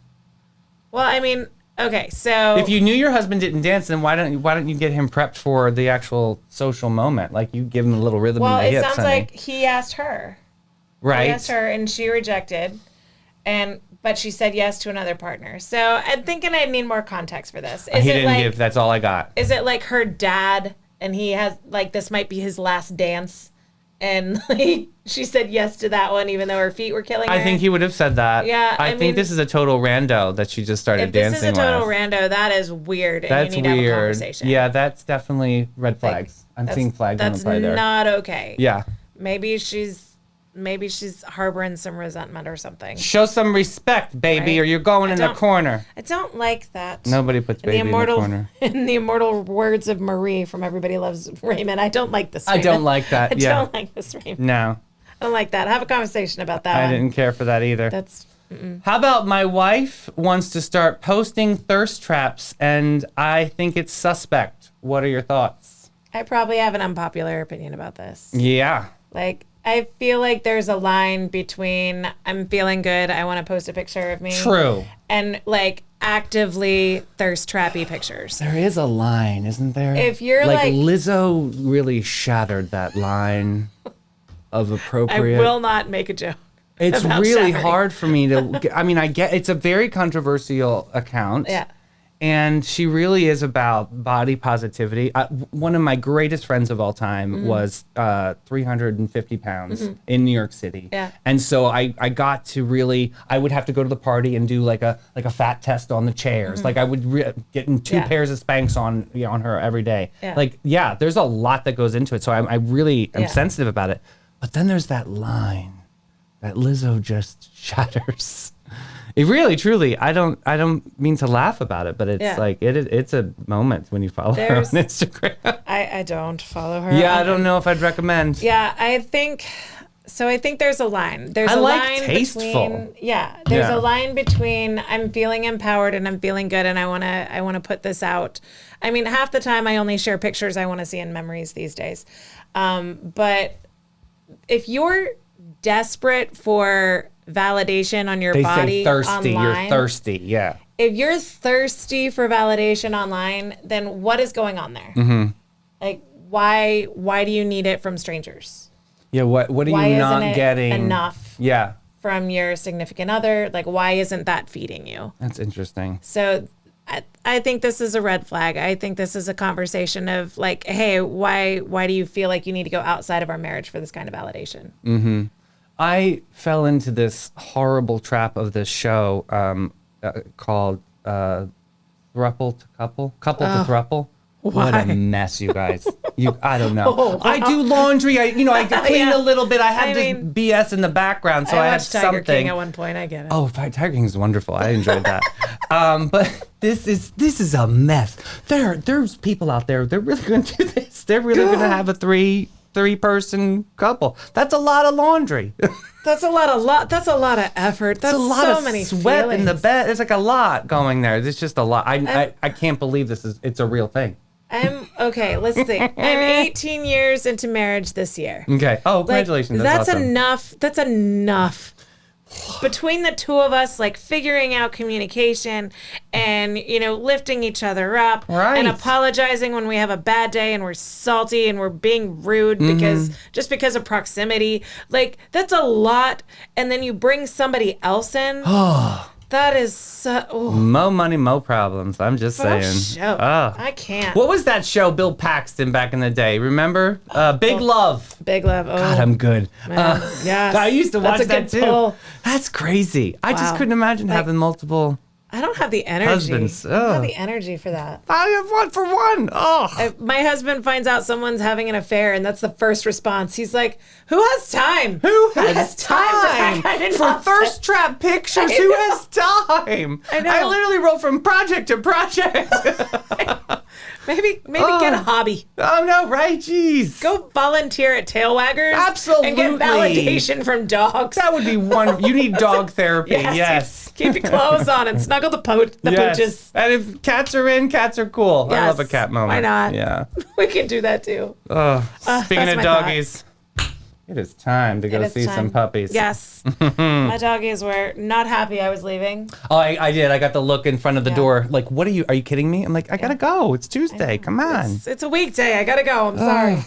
[SPEAKER 2] Well, I mean, okay, so
[SPEAKER 1] if you knew your husband didn't dance, then why don't you get him prepped for the actual social moment? Like, you give him a little rhythm in the hips.
[SPEAKER 2] Well, it sounds like he asked her.
[SPEAKER 1] Right.
[SPEAKER 2] He asked her, and she rejected, but she said yes to another partner. So I'm thinking I need more context for this.
[SPEAKER 1] He didn't give. That's all I got.
[SPEAKER 2] Is it like her dad, and he has like this might be his last dance? And like she said yes to that one, even though her feet were killing her.
[SPEAKER 1] I think he would have said that.
[SPEAKER 2] Yeah,
[SPEAKER 1] I think this is a total rando that she just started dancing with.
[SPEAKER 2] If this is a total rando, that is weird. And you need to have a conversation.
[SPEAKER 1] Yeah, that's definitely red flags. I'm seeing flags on the play there.
[SPEAKER 2] That's not okay.
[SPEAKER 1] Yeah.
[SPEAKER 2] Maybe she's harboring some resentment or something.
[SPEAKER 1] Show some respect, baby,
[SPEAKER 2] right?
[SPEAKER 1] Or you're going in the corner.
[SPEAKER 2] I don't like that.
[SPEAKER 1] Nobody puts baby in the corner.
[SPEAKER 2] In the immortal words of Marie from Everybody Loves Raymond, I don't like this, Raymond.
[SPEAKER 1] I don't like that.
[SPEAKER 2] I don't like this, Raymond.
[SPEAKER 1] No.
[SPEAKER 2] I don't like that. Have a conversation about that.
[SPEAKER 1] I didn't care for that either.
[SPEAKER 2] That's...
[SPEAKER 1] How about my wife wants to start posting thirst traps, and I think it's suspect. What are your thoughts?
[SPEAKER 2] I probably have an unpopular opinion about this.
[SPEAKER 1] Yeah.
[SPEAKER 2] Like, I feel like there's a line between I'm feeling good, I want to post a picture of me.
[SPEAKER 1] True.
[SPEAKER 2] And, like, actively thirst trappy pictures.
[SPEAKER 1] There is a line, isn't there?
[SPEAKER 2] If you're
[SPEAKER 1] like Lizzo really shattered that line of appropriate.
[SPEAKER 2] I will not make a joke.
[SPEAKER 1] It's really hard for me to, I mean, I get, it's a very controversial account.
[SPEAKER 2] Yeah.
[SPEAKER 1] And she really is about body positivity. One of my greatest friends of all time was 350 pounds in New York City.
[SPEAKER 2] Yeah.
[SPEAKER 1] And so I got to really, I would have to go to the party and do like a fat test on the chairs. Like I would get in two pairs of Spanx on her every day.
[SPEAKER 2] Yeah.
[SPEAKER 1] Like, yeah, there's a lot that goes into it. So I really am sensitive about it. But then there's that line that Lizzo just shatters. It really, truly, I don't mean to laugh about it, but it's like it's a moment when you follow her on Instagram.
[SPEAKER 2] I don't follow her.
[SPEAKER 1] Yeah, I don't know if I'd recommend.
[SPEAKER 2] Yeah, I think there's a line. There's a line
[SPEAKER 1] tasteful.
[SPEAKER 2] Between there's a line between I'm feeling empowered and I'm feeling good and I want to put this out. I mean, half the time I only share pictures I want to see in memories these days. But if you're desperate for validation on your body
[SPEAKER 1] say thirsty,
[SPEAKER 2] online,
[SPEAKER 1] you're thirsty, yeah.
[SPEAKER 2] If you're thirsty for validation online, then what is going on there? Like, why do you need it from strangers?
[SPEAKER 1] Yeah, what are you not getting
[SPEAKER 2] enough?
[SPEAKER 1] Yeah,
[SPEAKER 2] from your significant other? Like, why isn't that feeding you?
[SPEAKER 1] That's interesting.
[SPEAKER 2] So I think this is a red flag. I think this is a conversation of like, hey, why do you feel like you need to go outside of our marriage for this kind of validation?
[SPEAKER 1] Mm-hmm. I fell into this horrible trap of this show called Thruple to Couple to Thruple.
[SPEAKER 2] Why?
[SPEAKER 1] What a mess, you guys. I don't know. Oh, wow. I do laundry. I clean a little bit. I have this BS in the background, so I have something.
[SPEAKER 2] Tiger King at one point. I get it.
[SPEAKER 1] Oh, Tiger King is wonderful. I enjoyed that. But this is a mess. There's people out there. They're really going to do this. They're really going to have a three-person couple. That's a lot of laundry.
[SPEAKER 2] That's a lot of effort. That's
[SPEAKER 1] a lot
[SPEAKER 2] so
[SPEAKER 1] of
[SPEAKER 2] many
[SPEAKER 1] sweat
[SPEAKER 2] feelings.
[SPEAKER 1] in the bed. There's like a lot going there. There's just a lot. I can't believe it's a real thing.
[SPEAKER 2] Let's think. I'm 18 years into marriage this year.
[SPEAKER 1] Okay. Oh, congratulations.
[SPEAKER 2] That's
[SPEAKER 1] awesome.
[SPEAKER 2] enough. That's enough. Between the two of us, like figuring out communication and, lifting each other up and apologizing when we have a bad day and we're salty and we're being rude because of proximity, like that's a lot. And then you bring somebody else in. That is
[SPEAKER 1] mo money, mo problems. I'm just saying.
[SPEAKER 2] I can't.
[SPEAKER 1] What was that show, Bill Paxton, back in the day? Remember? Big Love.
[SPEAKER 2] Big Love. Oh,
[SPEAKER 1] God, I'm good.
[SPEAKER 2] Yes.
[SPEAKER 1] I used to watch that too.
[SPEAKER 2] Pull.
[SPEAKER 1] That's crazy. I just couldn't imagine having multiple.
[SPEAKER 2] I don't have the energy.
[SPEAKER 1] Husbands.
[SPEAKER 2] I don't have the energy for that.
[SPEAKER 1] I have one for one.
[SPEAKER 2] My husband finds out someone's having an affair, and that's the first response. He's like, "Who has time?
[SPEAKER 1] Who has time for thirst trap pictures? Who has time?"
[SPEAKER 2] I know.
[SPEAKER 1] I literally wrote from project to project.
[SPEAKER 2] Maybe get a hobby.
[SPEAKER 1] Oh no, right? Jeez.
[SPEAKER 2] Go volunteer at tail waggers.
[SPEAKER 1] Absolutely.
[SPEAKER 2] And get validation from dogs.
[SPEAKER 1] That would be wonderful. You need dog therapy. Yes.
[SPEAKER 2] Keep your clothes on and snuggle the pooches.
[SPEAKER 1] And if cats are in, cats are cool.
[SPEAKER 2] Yes.
[SPEAKER 1] I love a cat moment.
[SPEAKER 2] Why not?
[SPEAKER 1] Yeah.
[SPEAKER 2] We can do that too.
[SPEAKER 1] Speaking of doggies, it is time to go see some puppies.
[SPEAKER 2] Yes. My doggies were not happy I was leaving.
[SPEAKER 1] Oh, I did. I got the look in front of the door. Like, what are you kidding me? I'm like, I gotta go. It's Tuesday. Come on.
[SPEAKER 2] It's a weekday. I gotta go. I'm sorry.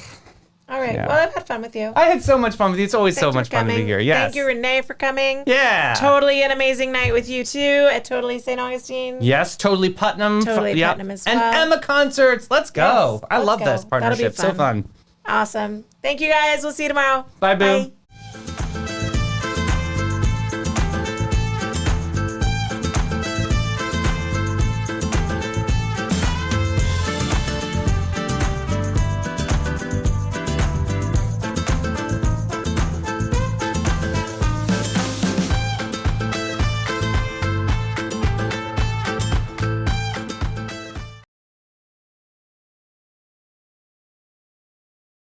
[SPEAKER 2] All right.
[SPEAKER 1] Yeah.
[SPEAKER 2] Well, I've had fun with you.
[SPEAKER 1] I had so much fun with you. It's always so much fun to be here. Yes.
[SPEAKER 2] Thank you, Renee, for coming.
[SPEAKER 1] Yeah.
[SPEAKER 2] Totally an amazing night with you, too, at Totally St. Augustine.
[SPEAKER 1] Yes, Totally Putnam.
[SPEAKER 2] Putnam as well.
[SPEAKER 1] And Emma Concerts. Let's go.
[SPEAKER 2] Yes,
[SPEAKER 1] I love
[SPEAKER 2] go.
[SPEAKER 1] this partnership. So fun.
[SPEAKER 2] Awesome. Thank you, guys. We'll see you tomorrow.
[SPEAKER 1] Bye, Boo.
[SPEAKER 2] Bye.